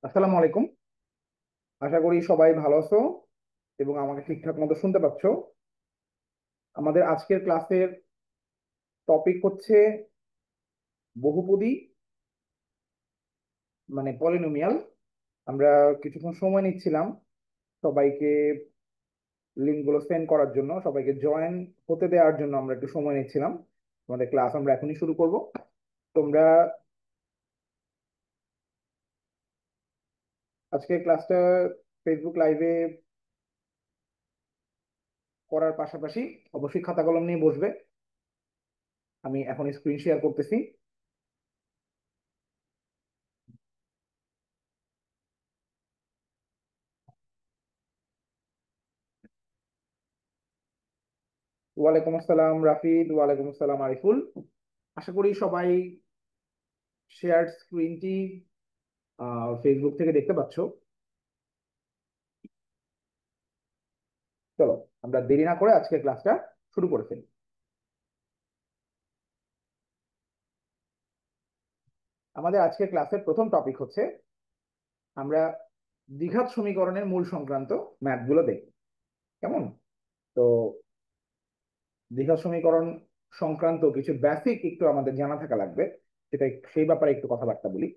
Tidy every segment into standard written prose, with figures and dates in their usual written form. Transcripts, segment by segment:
আসসালামু আলাইকুম। আশা করি সবাই ভালো আছো এবং আমাকে ঠিকঠাক মতো শুনতে পাচ্ছ। আমাদের আজকের ক্লাসের টপিক হচ্ছে বহুপদী, মানে পলিনোমিয়াল। আমরা কিছুক্ষণ সময় নিচ্ছিলাম সবাইকে লিঙ্কগুলো সেন্ড করার জন্য, সবাইকে জয়েন হতে দেওয়ার জন্য আমরা একটু সময় নিচ্ছিলাম। আমাদের ক্লাস আমরা এখনই শুরু করব। তোমরা আজকের ক্লাসটা ফেসবুক লাইভে করার পাশাপাশি অবশ্যই খাতা কলম নিয়ে বসবে। আমি এখন স্ক্রিন শেয়ার করতেছি। ওয়ালাইকুম আসসালাম রাফিদ, ওয়ালাইকুম আসসালাম আরিফুল। আশা করি সবাই শেয়ার স্ক্রিনটি ফেসবুক থেকে দেখতে পাচ্ছ। চলো আমরা দেরি না করে আজকের ক্লাসটা শুরু করে ফেলি। আমাদের আজকের ক্লাসের প্রথম টপিক হচ্ছে আমরা দ্বিঘাত সমীকরণের মূল সংক্রান্ত ম্যাথগুলো দেখব। কেমন? তো দ্বিঘাত সমীকরণ সংক্রান্ত কিছু বেসিক একটু আমাদের জানা থাকা লাগবে, সেটা সেই ব্যাপারে একটু কথাবার্তা বলি।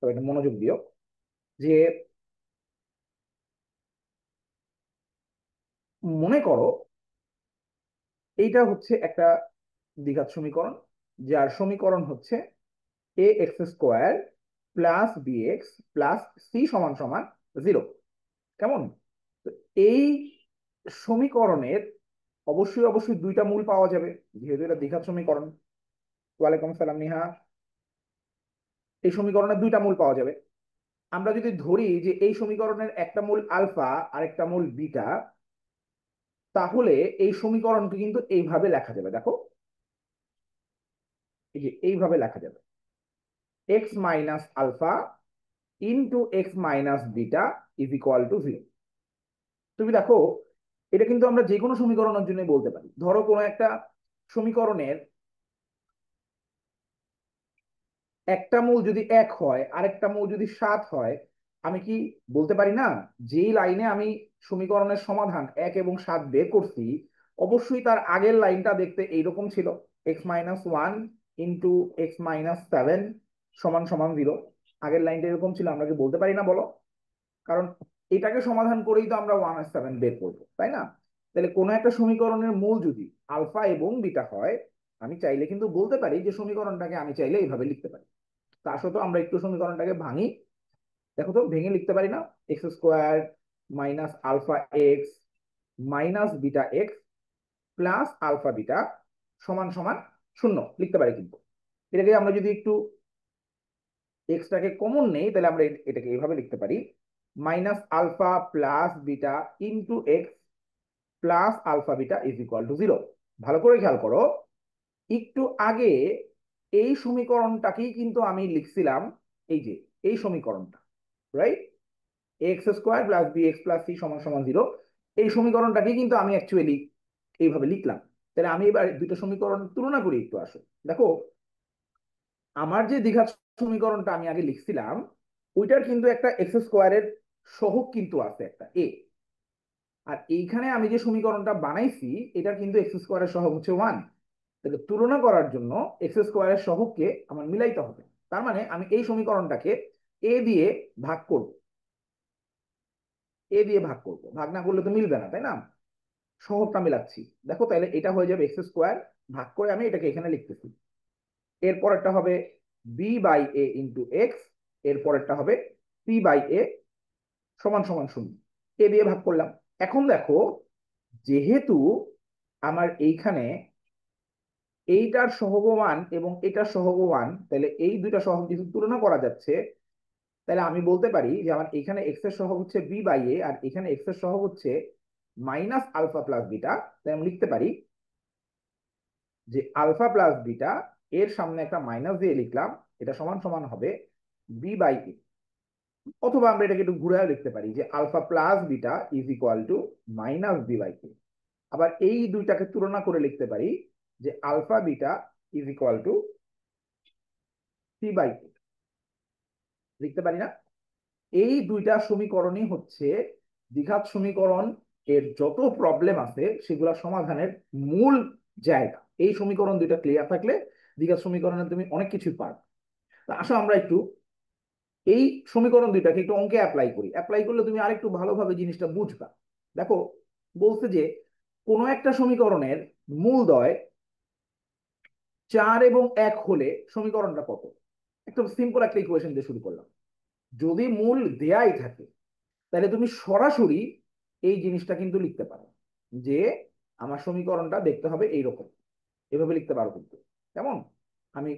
তো একটু মনোযোগ দিও যে মনে করো এইটা হচ্ছে একটা দ্বিঘাত সমীকরণ, যার সমীকরণ হচ্ছে A X square plus B x plus C সমান সমান 0। কেমন? তো এই সমীকরণের অবশ্যই অবশ্যই দুইটা মূল পাওয়া যাবে, যেহেতু এটা দ্বিঘাত সমীকরণ। ওয়ালাইকুম সালাম নিহা। এই সমীকরণের দুইটা মূল পাওয়া যাবে। আমরা যদি ধরি যে এই সমীকরণের একটা মূল আলফা আর একটা মূল বিটা, তাহলে এই সমীকরণকে কিন্তু এইভাবে লেখা যাবে। দেখো, এই যে এইভাবে লেখা যাবে, x minus alpha into x minus beta is equal to 0। তুমি দেখো, এটা কিন্তু আমরা যে কোনো সমীকরণের জন্য বলতে পারি। ধরো কোনো একটা সমীকরণের একটা মূল যদি 1 হয়, আরেকটা মূল যদি 7 হয়, আমি কি বলতে পারি না যেই লাইনে আমি সমীকরণের সমাধান 1 এবং 7 বের করছি, অবশ্যই তার আগের লাইনটা দেখতে এইরকম ছিল, x minus one into x minus seven সমান সমান 0। আগের লাইনটা এরকম ছিল, আমরা কি বলতে পারি না বলো? কারণ এটাকে সমাধান করেই তো আমরা 1 আর 7 বের করবো, তাই না? তাহলে কোনো একটা সমীকরণের মূল যদি আলফা এবং বিটা হয়, আমি চাইলে কিন্তু বলতে পারি যে সমীকরণটাকে আমি চাইলে এইভাবে লিখতে পারি। তা সত্ত্বেও আমরা একটু সমীকরণটাকে ভাঙি। দেখো তো, ভেঙে লিখতে পারি না? X square minus alpha x minus beta x plus alpha beta সমান সমান 0 লিখতে পারি। কিন্তু এটাকে আমরা যদি একটু এক্সটাকে কমন নেই, তাহলে আমরা এটাকে এইভাবে লিখতে পারি, minus alpha plus beta into x plus alpha beta is equal to 0। ভালো করে খেয়াল করো, একটু আগে এই সমীকরণটাকেই কিন্তু আমি লিখছিলাম, এই যে এই সমীকরণটা, right? X square plus B x plus C সমান সমান 0, এই সমীকরণটাকেই কিন্তু আমি অ্যাকচুয়ালি এইভাবে লিখলাম। তাহলে আমি এবার দুটো সমীকরণ তুলনা করি, একটু আসো। দেখো, আমার যে দ্বিঘাত সমীকরণটা আমি আগে লিখছিলাম, ওইটার কিন্তু একটা এক্স স্কোয়ারের সহগ কিন্তু আছে, একটা এ। আর এইখানে আমি যে সমীকরণটা বানাইছি, এটার কিন্তু এক্স স্কোয়ারের সহগ হচ্ছে 1। তাহলে তুলনা করার জন্য এক্স স্কোয়ারের সহগকে আমার মিলাইতে হবে। তার মানে আমি এই সমীকরণটাকে এ দিয়ে ভাগ করব, এ দিয়ে ভাগ করব, ভাগ না করলে তো মিলবে না, তাই না? সহগটা মিলাচ্ছি। দেখো, তাহলে এটা হয়ে যাবে এক্স স্কোয়ার, ভাগ করে আমি এটাকে এখানে লিখতেছি। এরপরেরটা হবে B by A into X, এরপরেরটা হবে সি বাই এ সমান সমান 0। এ দিয়ে ভাগ করলাম। এখন দেখো, যেহেতু আমার এইখানে এইটার সহগ 1 এবং এটার সহগ 1, তাহলে এই দুইটা সহগ যেহেতু তুলনা করা যাচ্ছে, তাহলে আমি বলতে পারি যে আমার এখানে এক্স এর সহগ হচ্ছে বি বাই এ, আর এখানে এক্স এর সহগ হচ্ছে মাইনাস আলফা প্লাস বিটা। তাই আমি লিখতে পারি যে আলফা প্লাস বিটা, এর সামনে একটা মাইনাস দিয়ে লিখলাম, এটা সমান সমান হবে বি বাই এ। অথবা আমরা এটাকে একটু ঘুরে লিখতে পারি যে alpha plus beta is equal to minus B by A. আবার এই দুইটাকে তুলনা করে লিখতে পারি যে alpha beta is equal to C by A. লিখতে পারি না? এই দুইটা সমীকরণই হচ্ছে দ্বিঘাত সমীকরণ এর যত প্রবলেম আছে সেগুলা সমাধানের মূল জায়গা। এই সমীকরণ দুইটা ক্লিয়ার থাকলে দ্বিঘাত সমীকরণে তুমি অনেক কিছু পারবে। আসো আমরা একটু এই সমীকরণ দুইটাকে একটু অঙ্কে অ্যাপ্লাই করি। অ্যাপ্লাই করলে তুমি আরেকটু ভালোভাবে জিনিসটা বুঝবা। দেখো, বলছে যে কোনো একটা সমীকরণের মূলদ্বয় 4 এবং 1 হলে সমীকরণটা কত। একটু সিম্পল একটা ইকুয়েশন দিয়ে শুরু করলাম। যদি মূল দেয়াই থাকে তাহলে তুমি সরাসরি এই জিনিসটা কিন্তু লিখতে পারো যে আমার সমীকরণটা দেখতে হবে এইরকম। এভাবে লিখতে পারো কিন্তু। কেমন? আমি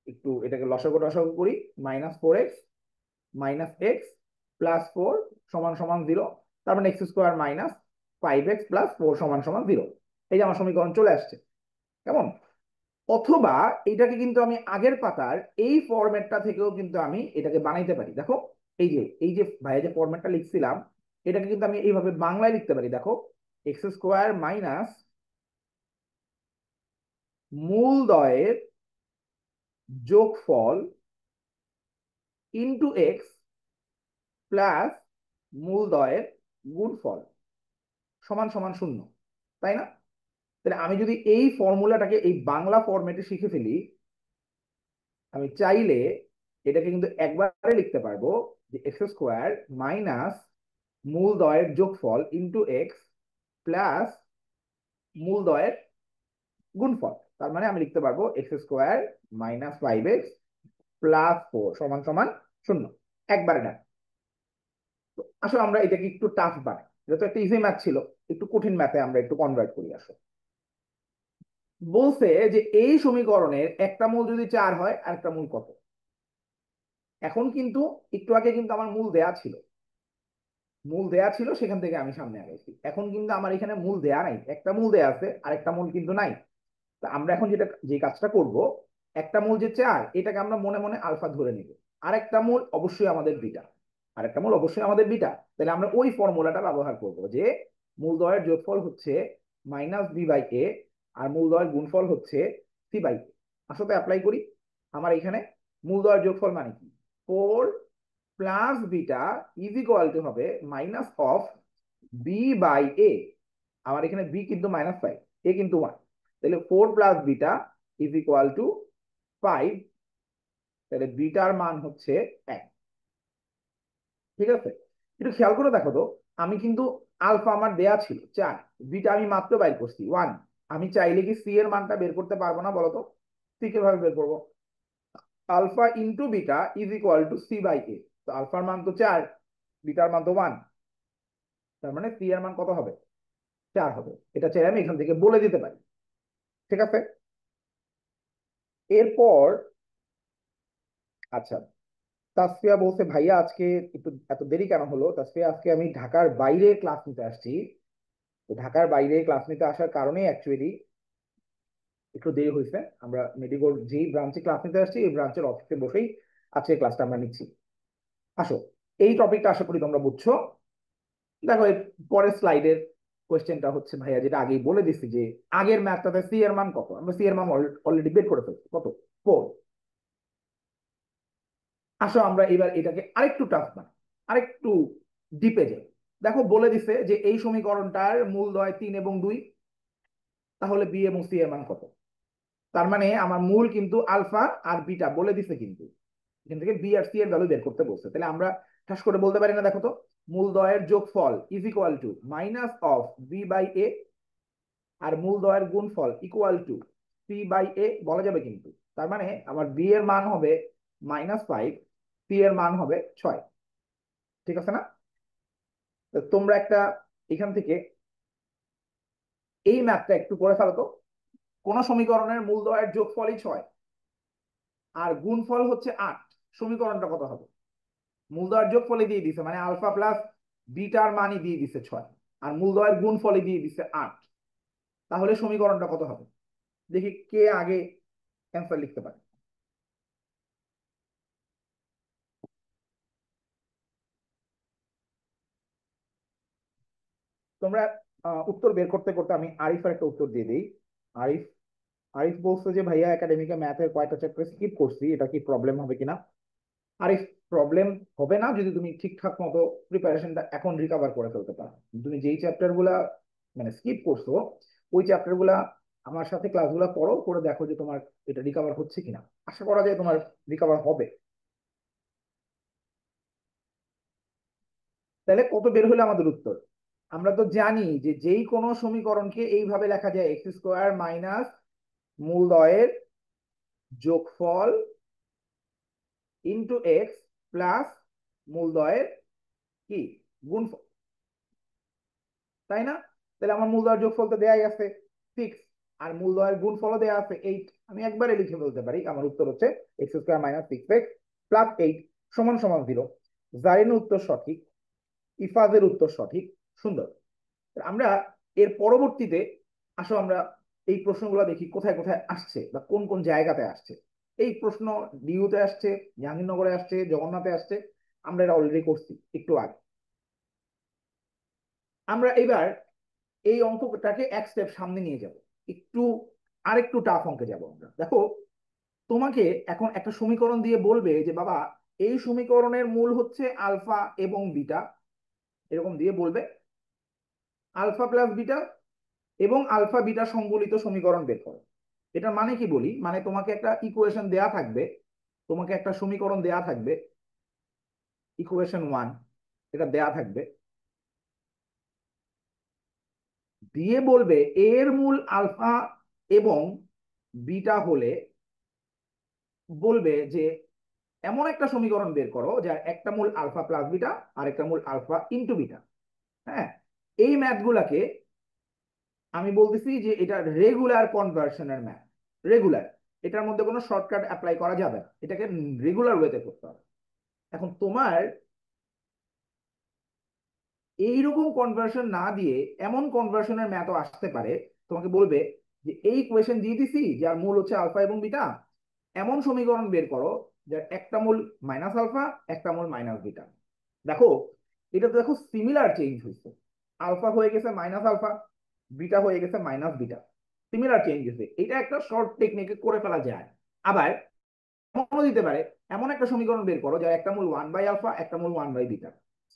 একটু এটাকে লসাগু টসাগু করি। -4x -x + 4 সমান সমান 0। তার মানে x² - 5x + 4 সমান সমান 0। এই যে আমার সমীকরণ চলে আসছে। কেমন? অথবা এটাকে কিন্তু আমি আগের পাতার এই ফরম্যাটটা থেকেও কিন্তু আমি এটাকে বানাইতে পারি। দেখো, এই যে ভাইয়া যে ফরম্যাটটা লিখছিলাম, এটাকে কিন্তু আমি এইভাবে বাংলায় লিখতে পারি। দেখো, x² মাইনাস মূলদ্বয়ের যোগফল ইন্টু এক্স প্লাস মূলদ্বয়ের গুণফল সমান সমান 0। তাই না? তাহলে আমি যদি এই ফর্মুলাটাকে এই বাংলা ফরম্যাটে শিখে ফেলি, আমি চাইলে এটাকে কিন্তু একবারে লিখতে পারবো যে x² মাইনাস মূলদ্বয়ের যোগফল ইন্টু এক্স প্লাস মূলদ্বয়ের গুণফল। তার মানে আমি লিখতে পারবো x² - 5x + 4 সমান সমান 0। একবারে না। আসলে আমরা এটাকে একটু টাফ বানাই। এটা তো একটা ইজি ম্যাথ ছিল, একটু কঠিন ম্যাথে আমরা একটু কনভার্ট করি। আসলে বলছে যে এই সমীকরণের একটা মূল যদি 4 হয় আর একটা মূল কত। এখন কিন্তু একটু আগে কিন্তু আমার মূল দেয়া ছিল, সেখান থেকে আমি সামনে আগাইছি। এখন কিন্তু আমার এখানে মূল দেয়া নাই, একটা মূল দেয়া আছে আর একটা মূল কিন্তু নাই। তা আমরা এখন যে কাজটা করব, একটা মূল যে 4 এটাকে আমরা মনে মনে আলফা ধরে নিব। আর একটা মূল অবশ্যই আমাদের বিটা। তাহলে আমরা ওই ফর্মুলাটা ব্যবহার করব যে মূলদ্বয়ের যোগফল হচ্ছে -b/a আর মূলদ্বয়ের গুণফল হচ্ছে c/a। আসলে অ্যাপ্লাই করি। আমার এখানে মূলদ্বয়ের যোগফল মানে কি, 4 plus beta is equal two হবে -b/a। আমার এখানে বি কিন্তু -5, এ কিন্তু 1। তাহলে 4 plus beta is equal two 5। তাহলে বিটার মান হচ্ছে 1। ঠিক আছে? একটু খেয়াল করে দেখো তো, আমি কিন্তু আলফা আমার দেয়া ছিল 4, বিটা আমি মাত্র বাইর করছি 1। আমি চাইলে কি সি এর মানটা বের করতে পারবো না বলতো? সি কিভাবে বের করবো? Alpha into beta is equal to c/a। তো আলফার মান তো 4, বিটার মান তো 1। তার মানে সি এর মান কত হবে? 4 হবে। এটা চাই আমি এখান থেকে বলে দিতে পারি। ঠিক আছে? এরপর আচ্ছা, তাসফিয়া বলছে ভাইয়া আজকে একটু এত দেরি কেন হলো। তাসফিয়া, আজকে আমি ঢাকার বাইরে ক্লাস নিতে আসছি। তো ঢাকার বাইরে ক্লাস নিতে আসার কারণে অ্যাকচুয়ালি একটু দেরি হয়েছে। আমরা মেডিকোর যেই ব্রাঞ্চে ক্লাস নিতে আসছি এই ব্রাঞ্চের অফিসে বসেই আজকে ক্লাসটা আমরা নিচ্ছি। আসো, এই টপিকটা আশা করি তোমরা বুঝছো। দেখো, এর পরের স্লাইডের কোয়েশ্চেনটা হচ্ছে ভাইয়া যেটা আগেই বলে দিচ্ছি যে আগের ম্যাথটাতে সি এর মান কত। আমরা সি এর মান অলরেডি বের করে ফেলছি, কত? 4। আসো আমরা এবার এটাকে আরেকটু টাফ বানাই, আরেকটু ডিপে যাই। দেখো, বলে দিছে যে এই সমীকরণটার মূলদ্বয় 3 এবং 2। তাহলে বি এবং সি এর মান কত? তার মানে আমার মূল কিন্তু আলফা আর বিটা বলে দিছে, কিন্তু এখান থেকে বি আর সি এর ভ্যালু বের করতে বলছে। তাহলে আমরা ঠাস করে বলতে পারি না? দেখো তো, মূলদ্বয়ের যোগফল ইজ ইকুয়াল টু -b/a আর মূলদ্বয়ের গুণফল ইকুয়াল টু c/a বলা যাবে কিন্তু। তার মানে আমার বি এর মান হবে -5, সি এর মান হবে 6। ঠিক আছে না? তো তোমরা একটা এখান থেকে এই ম্যাথটা একটু করে ফেলো তো। কোন সমীকরণের মূলদ্বয়ের যোগফলই 6 আর গুণফল হচ্ছে 8, সমীকরণটা কত হবে? মূলদ্বয়ের যোগফলই দিয়ে দিছে, মানে আলফা প্লাস বিটার মানই দিয়ে দিছে 6 আর মূলদ্বয়ের গুণফলই দিয়ে দিছে 8। তাহলে সমীকরণটা কত হবে? দেখি কে আগে অ্যান্সার লিখতে পারে। তোমরা উত্তর বের করতে করতে আমি আরিফের একটা উত্তর দিয়ে দিই। আরিফ আরিফ বলছে যে ভাইয়া একাডেমিকে ম্যাথের কয়টা চ্যাপ্টার স্কিপ করছি, এটা কি প্রবলেম হবে কিনা। আরিফ, প্রবলেম হবে না যদি তুমি ঠিকঠাক মতো প্রিপারেশনটা এখন রিকভার করে ফেলতে পারো। তুমি যেই চ্যাপ্টার গুলা মানে স্কিপ করছো, ওই চ্যাপ্টার গুলা আমার সাথে ক্লাসগুলো করো, করে দেখো যে তোমার এটা রিকভার হচ্ছে কিনা। আশা করা যায় তোমার রিকভার হবে। তাহলে কত বের হলো আমাদের উত্তর? আমরা তো জানি যে যেই কোনো সমীকরণকে এইভাবে লেখা যায়, এক্স স্কোয়ার মাইনাস মূলদয়ের যোগফল ইন্টু এক্স প্লাস মূলদয়ের কি গুণফল, তাই না? তাহলে আমার মূলদয়ের যোগফল তো দেয়াই আছে 6, আর মূলদয়ের গুণফলও দেয়া আছে 8। আমি একবারে লিখে বলতে পারি আমার উত্তর হচ্ছে x square minus 6x plus 8 সমান সমান 0। জারিনের উত্তর সঠিক, ইফাজের উত্তর সঠিক। সুন্দর। আমরা এর পরবর্তীতে আসো আমরা এই প্রশ্নগুলো দেখি কোথায় কোথায় আসছে বা কোন কোন জায়গাতে আসছে। এই প্রশ্ন ডিউতে আসছে, জাহাঙ্গীরনগরে আসছে, জগন্নাথে আসছে। আমরা এটা অলরেডি করছি একটু আগে। আমরা এবার এই অঙ্কটাকে এক স্টেপ সামনে নিয়ে যাব, একটু আরেকটু টাফ অঙ্কে যাব আমরা। দেখো, তোমাকে এখন একটা সমীকরণ দিয়ে বলবে যে বাবা এই সমীকরণের মূল হচ্ছে আলফা এবং বিটা, এরকম দিয়ে বলবে আলফা প্লাস বিটা এবং আলফা বিটা সংবলিত সমীকরণ বের করো। এটার মানে কি বলি, মানে তোমাকে একটা ইকুয়েশন দেয়া থাকবে, তোমাকে একটা সমীকরণ দেয়া থাকবে, ইকুয়েশন 1 এটা দেয়া থাকবে, দিয়ে বলবে এর মূল আলফা এবং বিটা হলে বলবে যে এমন একটা সমীকরণ বের করো যার একটা মূল আলফা প্লাস বিটা আর একটা মূল আলফা ইন্টু বিটা। হ্যাঁ, এই ম্যাথ গুলাকে আমি বলতেছি যে এটা রেগুলার কনভার্সনের ম্যাথ। রেগুলার, এটার মধ্যে কোনো শর্টকাট অ্যাপ্লাই করা যাবে না, এটাকে রেগুলার ওয়েতে করতে হবে। এখন তোমার এইরকম কনভার্সন না দিয়ে এমন কনভার্সনের ম্যাথও আসতে পারে, তোমাকে বলবে যে এই কোয়েশ্চেন দিয়ে দিছি যার মূল হচ্ছে আলফা এবং বিটা, এমন সমীকরণ বের করো যার একটা মূল মাইনাস আলফা একটা মূল মাইনাস বিটা। দেখো, এটা তো দেখো সিমিলার চেঞ্জ হয়েছে, আলফা হয়ে গেছে মাইনাস আলফা, বিটা হয়ে গেছে মাইনাস বিটা। সিমিলার চেঞ্জ হয়েছে, এটা একটা শর্ট টেকনিকে করে ফেলা যায়। আবার এমনও দিতে পারে এমন একটা সমীকরণ বের করো যার একটা মূল 1/আলফা একটা মূল 1/বিটা।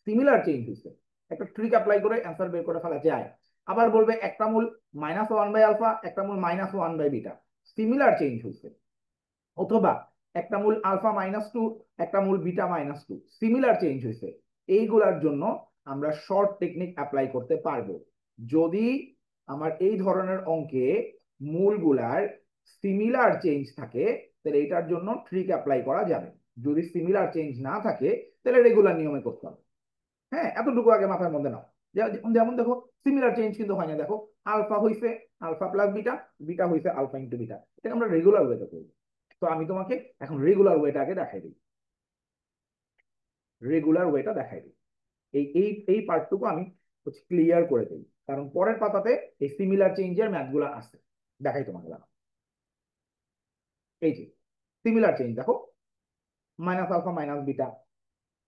সিমিলার চেঞ্জ হয়েছে, একটা ট্রিক অ্যাপ্লাই করে অ্যান্সার বের করে ফেলা যায়। আবার বলবে একটা মূল -1/আলফা একটা মূল -1/বিটা। সিমিলার চেঞ্জ হয়েছে। অথবা একটা মূল আলফা -2 একটা মূল বিটা-2, সিমিলার চেঞ্জ হয়েছে। এইগুলার জন্য আমরা শর্ট টেকনিক অ্যাপ্লাই করতে পারবো। যদি আমার এই ধরনের অঙ্কে মূলগুলার সিমিলার চেঞ্জ থাকে তাহলে এটার জন্য ট্রিক অ্যাপ্লাই করা যাবে। যদি সিমিলার চেঞ্জ না থাকে তাহলে রেগুলার নিয়মে করতে হবে। হ্যাঁ, এতটুকু আগে মাথার মধ্যে নাও। যেমন দেখো, সিমিলার চেঞ্জ কিন্তু হয় না। দেখো, আলফা হইছে আলফা প্লাস বিটা, বিটা হইছে আলফা ইন্টু বিটা। এটাকে আমরা রেগুলার ওয়েতে করবো। তো আমি তোমাকে এখন রেগুলার ওয়েটাকে দেখাই দিই, রেগুলার ওয়েটা দেখাই দিই। এই এই এই পার্টটুকু আমি হচ্ছে ক্লিয়ার করে দিই, কারণ পরের পাতাতে এই সিমিলার চেঞ্জের ম্যাথগুলো আসছে। দেখাই তোমাকে, দেখো এই যে সিমিলার চেঞ্জ, দেখো মাইনাস আলফা মাইনাস বিটা।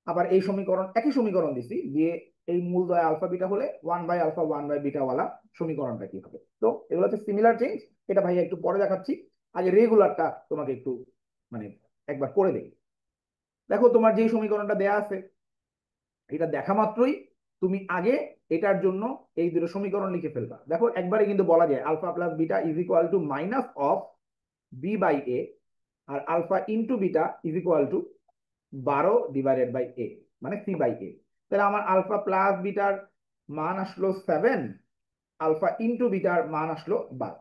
আবার এই সমীকরণ, একই সমীকরণ দিছি দিয়ে এই মূলদয় আলফা বিটা হলে 1/আলফা 1/বিটা ওয়ালা সমীকরণটা কি হবে। তো এগুলো হচ্ছে সিমিলার চেঞ্জ। এটা ভাইয়া একটু পরে দেখাচ্ছি, আগে রেগুলারটা তোমাকে একটু মানে একবার করে দেই। দেখো, তোমার যে সমীকরণটা দেয়া আছে এটা দেখা মাত্রই তুমি আগে এটার জন্য এই দুটো সমীকরণ লিখে ফেলবা। দেখো, একবারে কিন্তু বলা যায় alpha plus beta is equal to minus of b/a, আর alpha into beta is equal to 12/a, মানে c/a। তাহলে আমার আলফা প্লাস বিটার মান আসলো 7, আলফা ইন্টু বিটার মান আসলো 12।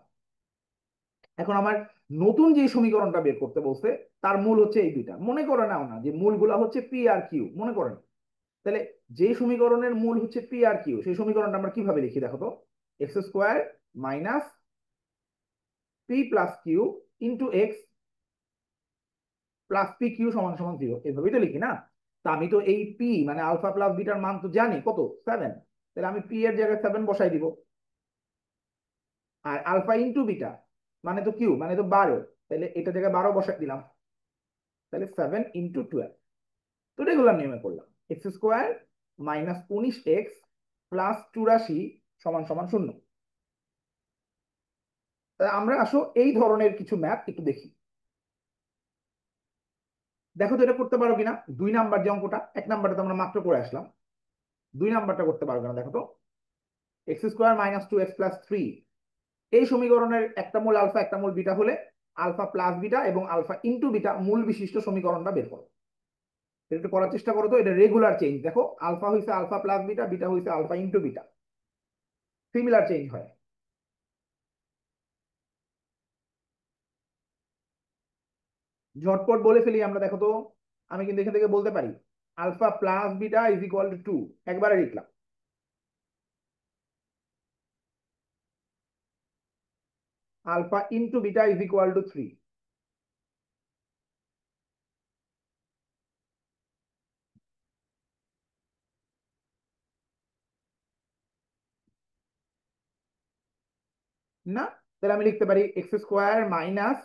এখন আমার নতুন যে সমীকরণটা বের করতে বলছে তার মূল হচ্ছে এই দুইটা। মনে করে নাও না যে মূলগুলা হচ্ছে পি আর কিউ, মনে করেন। তাহলে যে সমীকরণের মূল হচ্ছে পি আর কিউ সেই সমীকরণটা আমরা কিভাবে লিখি দেখো তো, x square minus p plus q into x plus p q সমান সমান 0, এভাবেই তো লিখি না? তা আমি তো এই পি মানে আলফা প্লাস বিটার মান তো জানি কত, 7। তাহলে আমি পি এর জায়গায় 7 বসাই দিব। আর আলফা ইন্টু বিটা মানে তো কিউ মানে তো 12, তাহলে এটা জায়গায় 12 বসাই দিলাম। তাহলে 7 × 12। তো রেগুলার নিয়মে করলাম x square minus 19x plus 84 সমান সমান 0। আমরা আসো এই ধরনের কিছু ম্যাথ একটু দেখি। দেখো তো এটা করতে পারো কিনা। 2 নাম্বার যে অঙ্কটা, 1 নাম্বারটা তো আমরা মাত্র করে আসলাম, 2 নাম্বারটা করতে পারো কিনা দেখো তো। x² - 2x + 3, এই সমীকরণের একটা মূল আলফা একটা মূল বিটা হলে আলফা প্লাস বিটা এবং আলফা ইন্টু বিটা মূল বিশিষ্ট সমীকরণটা বের করো। এটা একটু করার চেষ্টা করো তো। এটা রেগুলার চেঞ্জ, দেখো আলফা হয়েছে আলফা প্লাস বিটা, বিটা হয়েছে alpha into beta, similar change হয়। ঝটপট বলে ফেলি আমরা, দেখো তো। আমি কিন্তু এখান থেকে বলতে পারি আলফা প্লাস বিটা = 2, একবারে লিখলাম। Alpha into beta = 3। না, তাহলে আমি লিখতে পারি x² minus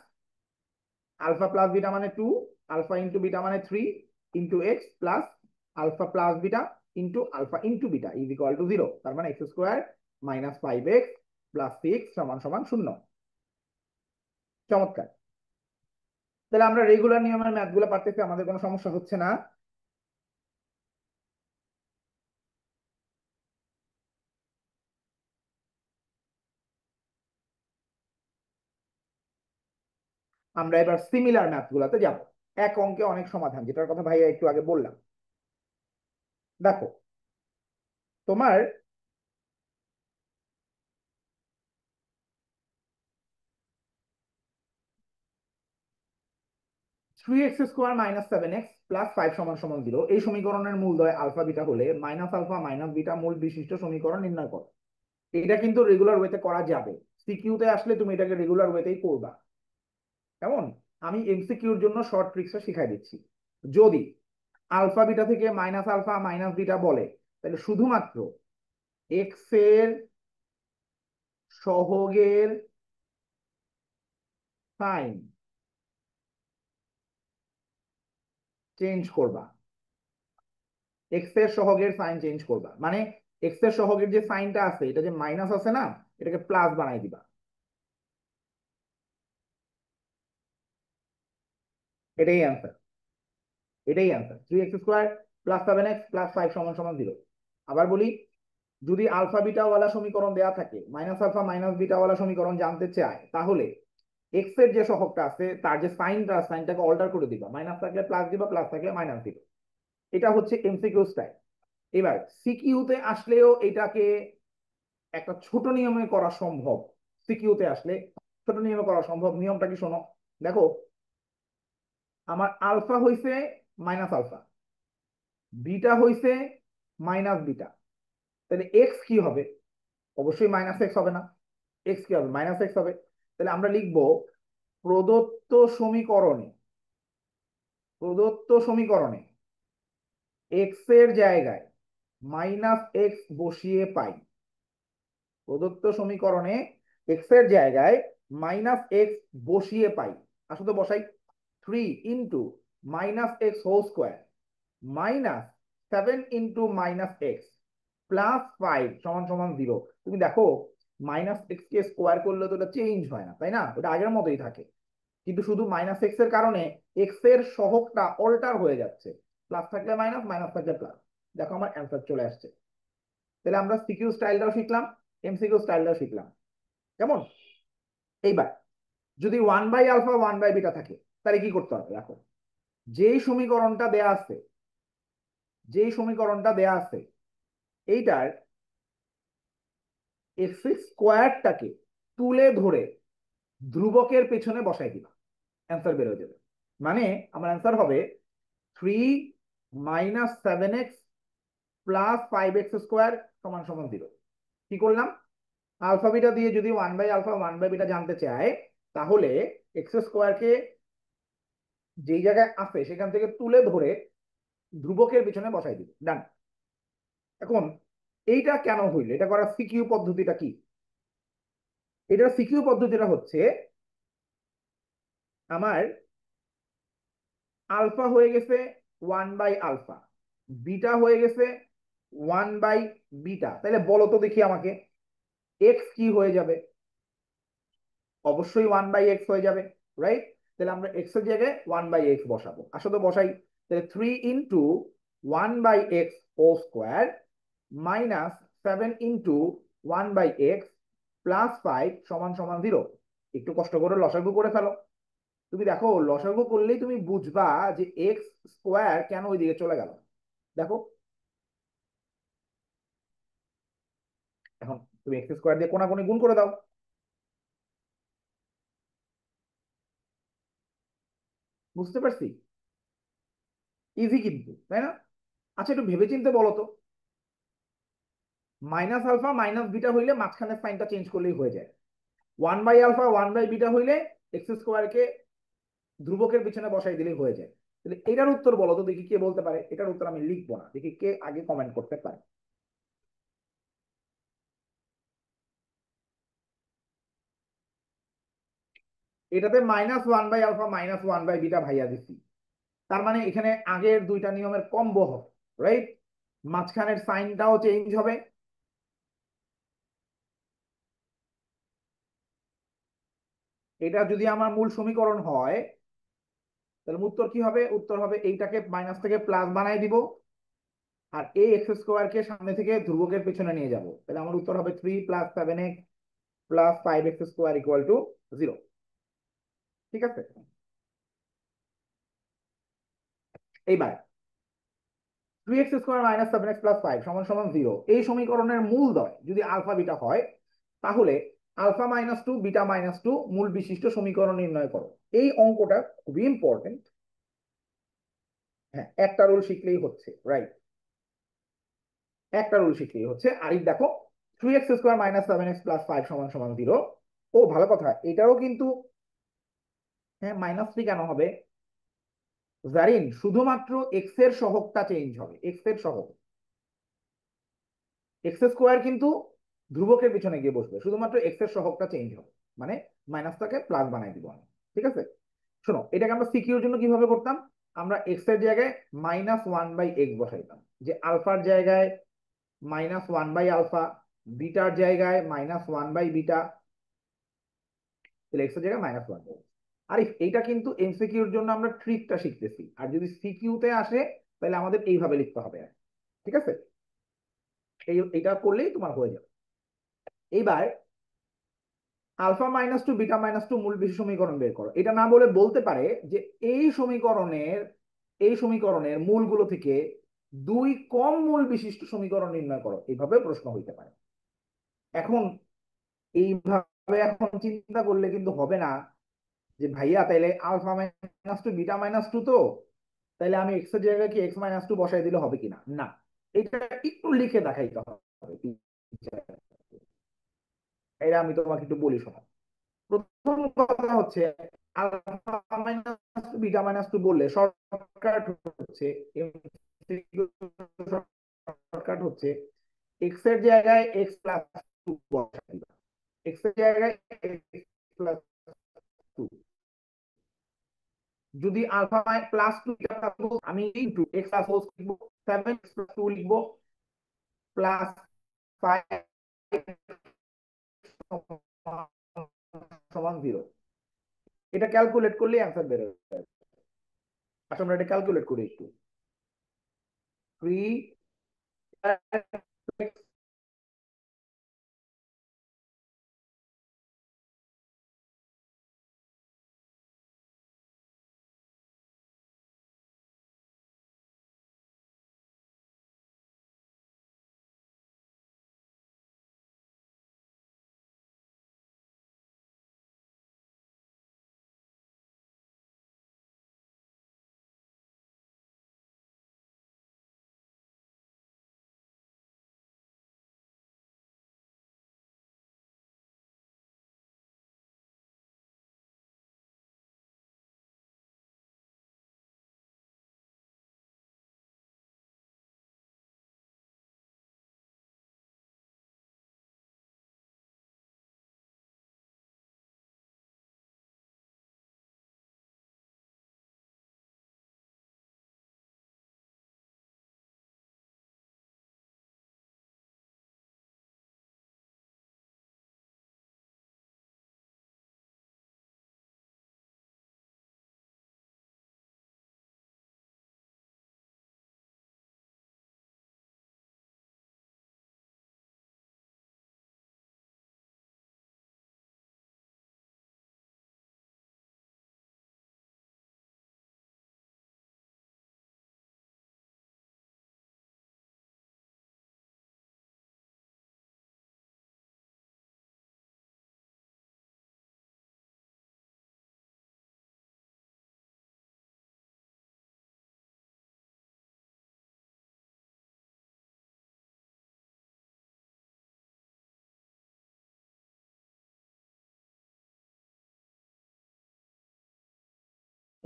alpha plus beta মানে 2, আলফা ইন্টু বিটা মানে 3 into x plus alpha plus beta into alpha into beta = 0। তার মানে x² - 5x + 6 = 0। চমৎকার। তাহলে আমরা রেগুলার নিয়মের ম্যাথ গুলো পারতেছি, আমাদের কোনো সমস্যা হচ্ছে না। আমরা এবার সিমিলার ম্যাথ গুলাতে যাব। এক অঙ্কে অনেক সমাধান, যেটার কথা ভাইয়া একটু আগে বললাম। দেখো তোমার 3x² - 7x + 5 = 0, এই সমীকরণের মূলদ্বয় আলফা বিটা হলে মাইনাস আলফা মাইনাস বিটা মূল বিশিষ্ট সমীকরণ নির্ণয় করো। এটা কিন্তু রেগুলার ওয়েতে করা যাবে, সিকিউতে আসলে তুমি এটাকে রেগুলার ওয়েতেই করবা। কেমন? আমি এমসিকিউর জন্য শর্ট ট্রিক্সটা শিখাই দিচ্ছি। যদি আলফা বিটা থেকে মাইনাস আলফা মাইনাস বিটা বলে, তাহলে শুধুমাত্র এক্স এর সহগের সাইন চেঞ্জ করবা। এক্স এর সহগের সাইন চেঞ্জ করবা মানে এক্স এর সহগের যে সাইনটা আছে, এটা যে মাইনাস আছে না, এটাকে প্লাস বানাই দিবা। এটাই অ্যান্সার, এটাই অ্যান্সার। 3x² + 7x + 5 = 0। আবার বলি, যদি আলফা বিটা ওয়ালা সমীকরণ দেয়া থাকে, মাইনাস আলফা মাইনাস বিটা ওয়ালা সমীকরণ জানতে চায়, তাহলে এক্স এর যে সহগটা আছে তার যে সাইনটা, সাইনটাকে অল্টার করে দিবা, মাইনাস থাকলে প্লাস দিবা, প্লাস থাকলে মাইনাস দিবা। এটা হচ্ছে এমসিকিউ স্টাইল। এবার সিকিউতে আসলেও এটাকে একটা ছোট নিয়মে করা সম্ভব। সিকিউতে আসলে ছোট নিয়মে করা সম্ভব। নিয়মটা কি শোনো। দেখো, আমার আলফা হইছে মাইনাস আলফা, বিটা হইছে মাইনাস বিটা, তাহলে এক্স কি হবে? অবশ্যই মাইনাস এক্স হবে না। এক্স কি হবে? মাইনাস এক্স হবে। তাহলে আমরা লিখবো প্রদত্ত সমীকরণে, প্রদত্ত সমীকরণে এক্স এর জায়গায় মাইনাস এক্স বসিয়ে পাই। প্রদত্ত সমীকরণে এক্স এর জায়গায় মাইনাস এক্স বসিয়ে পাই। আসলে বসাই 3 × - (-x) -7 × - -5 = 0। তুমি দেখো, মাইনাস এক্স কে স্কোয়ার করলে তো এটা চেঞ্জ হয় না, তাই না? ওটা আগের মতোই থাকে। কিন্তু শুধু মাইনাস এক্স এর কারণে এক্স এর সহগটা অল্টার হয়ে যাচ্ছে, প্লাস থাকলে মাইনাস, মাইনাস থাকলে প্লাস। দেখো আমার অ্যান্সার চলে আসছে। তাহলে আমরা সিকিউ স্টাইলটাও শিখলাম, এমসিকিউ স্টাইলটাও শিখলাম। কেমন? এইবার যদি 1/α 1/β থাকে, তাহলে কি করতে হবে? দেখো, যেই সমীকরণটা দেয়া আছে, যেই সমীকরণটা দেয়া আছে এইটার x² তুলে ধরে ধ্রুবকের পেছনে বসাই দিবা, অ্যান্সার বের হয়ে যাবে। মানে আমার অ্যান্সার হবে 3 - 7x + 5x² = 0। কি করলাম? আলফা বিটা দিয়ে যদি 1/α 1/β জানতে চায়, তাহলে x² যেই জায়গায় আছে সেখান থেকে তুলে ধরে ধ্রুবকের পিছনে বসাই দিব। ডান। এখন এইটা কেন হইল? এটা করার সিকিউ পদ্ধতিটা কি? এটার সিকিউ পদ্ধতিটা হচ্ছে, আমার আলফা হয়ে গেছে 1/α, বিটা হয়ে গেছে 1/β। তাহলে বলো তো দেখি আমাকে, এক্স কি হয়ে যাবে? অবশ্যই 1/x হয়ে যাবে, রাইট? তাহলে আমরা এক্স এর জায়গায় 1/x বসাবো, আসলে বসাই। তাহলে 3 × 1/x whole square minus 7 × 1/x plus 5 সমান সমান 0। একটু কষ্ট করে লসাগু করে ফেলো। তুমি দেখো লসাগু করলেই তুমি বুঝবা যে এক্স স্কোয়ার কেন ওই দিকে চলে গেল। দেখো এখন তুমি এক্স স্কোয়ার দিয়ে কোনাকুনি গুণ করে দাও। বুঝতে পারছি? ইজি কিন্তু, তাই না? আচ্ছা একটু ভেবে চিন্তে বলো তো, মাইনাস আলফা মাইনাস বিটা হইলে মাঝখানে সাইনটা চেঞ্জ করলেই হয়ে যায়। 1/α 1/বিটা হইলে এক্স স্কোয়ারকে ধ্রুবকের পিছনে বসাই দিলেই হয়ে যায়। তাহলে এটার উত্তর বলো তো দেখি, কে বলতে পারে? এটার উত্তর আমি লিখবো না, দেখি কে আগে কমেন্ট করতে পারে। এটাতে -1/α -1/বিটা ভাইয়া দিচ্ছি, তার মানে এখানে আগের দুইটা নিয়মের কম্বো হবে, রাইট? মাঝখানের সাইনটাও চেঞ্জ হবে। এটা যদি আমার মূল সমীকরণ হয় তাহলে উত্তর কি হবে? উত্তর হবে এইটাকে মাইনাস থেকে প্লাস বানাই দিব, আর এই এক্স স্কোয়ারকে সামনে থেকে ধ্রুবকের পেছনে নিয়ে যাব। তাহলে আমার উত্তর হবে 3 + 7x + 5x² = 0। ঠিক আছে? এইবার 3x² - 7x + 5 = 0 এই সমীকরণের মূলদ্বয় যদি আলফা বিটা হয়, তাহলে α-2 β-2 মূল বিশিষ্ট সমীকরণ নির্ণয় করো। এই অঙ্কটা খুবই ইম্পর্টেন্ট। হ্যাঁ, একটা রুল শিখলেই হচ্ছে, রাইট? একটা রুল শিখলেই হচ্ছে। আর এই দেখো 3x² - 7x + 5 = 0। ও ভালো কথা, এটাও কিন্তু, হ্যাঁ -3 কেন হবে জারিন? শুধুমাত্র এক্স এর সহগটা চেঞ্জ হবে, এক্স এর সহগ। এক্স স্কোয়ার কিন্তু ধ্রুবকের পিছনে গিয়ে বসবে, শুধুমাত্র এক্স এর সহগটা চেঞ্জ হবে, মানে মাইনাসটাকে প্লাস বানাই দিব আমি। ঠিক আছে? শোনো, এটাকে আমরা সিকিউর জন্য কিভাবে করতাম? আমরা এক্স এর জায়গায় -1/x বসাইতাম, যে আলফার জায়গায় -1/α, বিটার জায়গায় -1/বিটা, তাহলে এক্স এর জায়গায় -1। আর এইটা কিন্তু এমসিকিউর জন্য আমরা ট্রিকটা শিখতেছি, আর যদি সিকিউতে আসে তাহলে আমাদের এইভাবে লিখতে হবে। ঠিক আছে? এইটা করলেই তোমার হয়ে যাবে। এইবার α-2 β-2 মূল বিশিষ্ট সমীকরণ বের করো। এটা না বলে বলতে পারে যে এই সমীকরণের মূলগুলো থেকে 2 কম মূল বিশিষ্ট সমীকরণ নির্ণয় করো, এইভাবে প্রশ্ন হইতে পারে। এখন এইভাবে এখন চিন্তা করলে কিন্তু হবে না যে ভাইয়া তাইলে α-2 β-2 তো, তাইলে আমি এক্স এর জায়গায় কি x-2 বসাই দিলে হবে কিনা? না, এটা একটু লিখে দেখাইতে হবে। এটা আমি তোমাকে একটু বলি, শোনো। প্রথম কথা হচ্ছে α-2 বললে শর্টকাট হচ্ছে, শর্টকাট হচ্ছে এক্স এর জায়গায় x+2 বসাই দিবা, এক্স এর জায়গায় x+2। যদি α+2 আমি ইনটু x+4 লিখবো, 7x+2 লিখবো, প্লাস 5 সমান 0। এটা ক্যালকুলেট করলে অ্যান্সার বের হবে। আচ্ছা আমরা এটা ক্যালকুলেট করি একটু। 3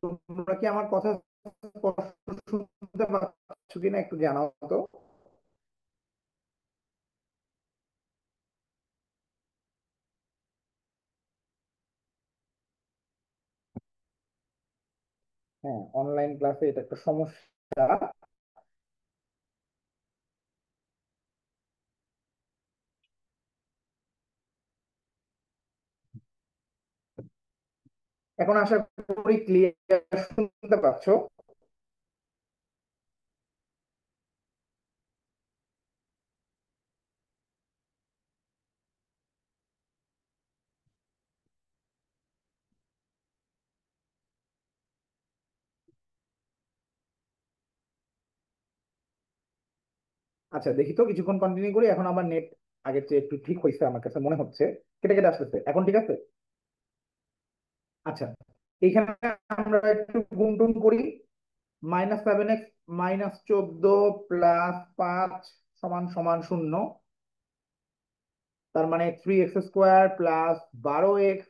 তোমরা কি আমার কথা স্পষ্ট শুনতে পাচ্ছ কিনা একটু জানাও তো। হ্যাঁ, অনলাইন ক্লাসে এটা একটা সমস্যা। এখন আশা করি ক্লিয়ার শুনতে পাচ্ছ। আচ্ছা, দেখি তো কিছুক্ষণ কন্টিনিউ করি। এখন আমার নেট আগের চেয়ে একটু ঠিক হয়েছে আমার কাছে মনে হচ্ছে। কেটে কেটে আসতেছে, এখন ঠিক আছে। আচ্ছা, এইখানে আমরা একটু গুণ টুন করি। -7x -14 প্লাস 5 সমান সমান 0। তার মানে 3x² plus 12x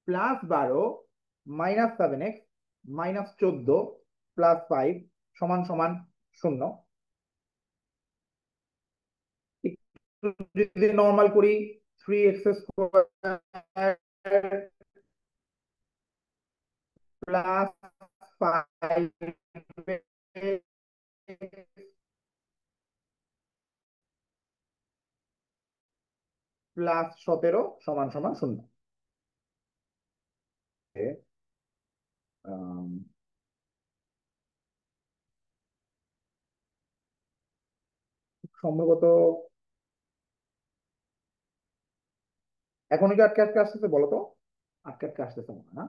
plus 12 -7x -14 plus 5 সমান সমান 0। একটু যদি নর্মাল করি, 3x² প্লাস 5 প্লাস 17 সমান সমান 0। আম, সম্ভবত এখনই কি আটকে আটকে আসতেছে বলো তো? আটকে আটকে আসতেছে মনে হয় না?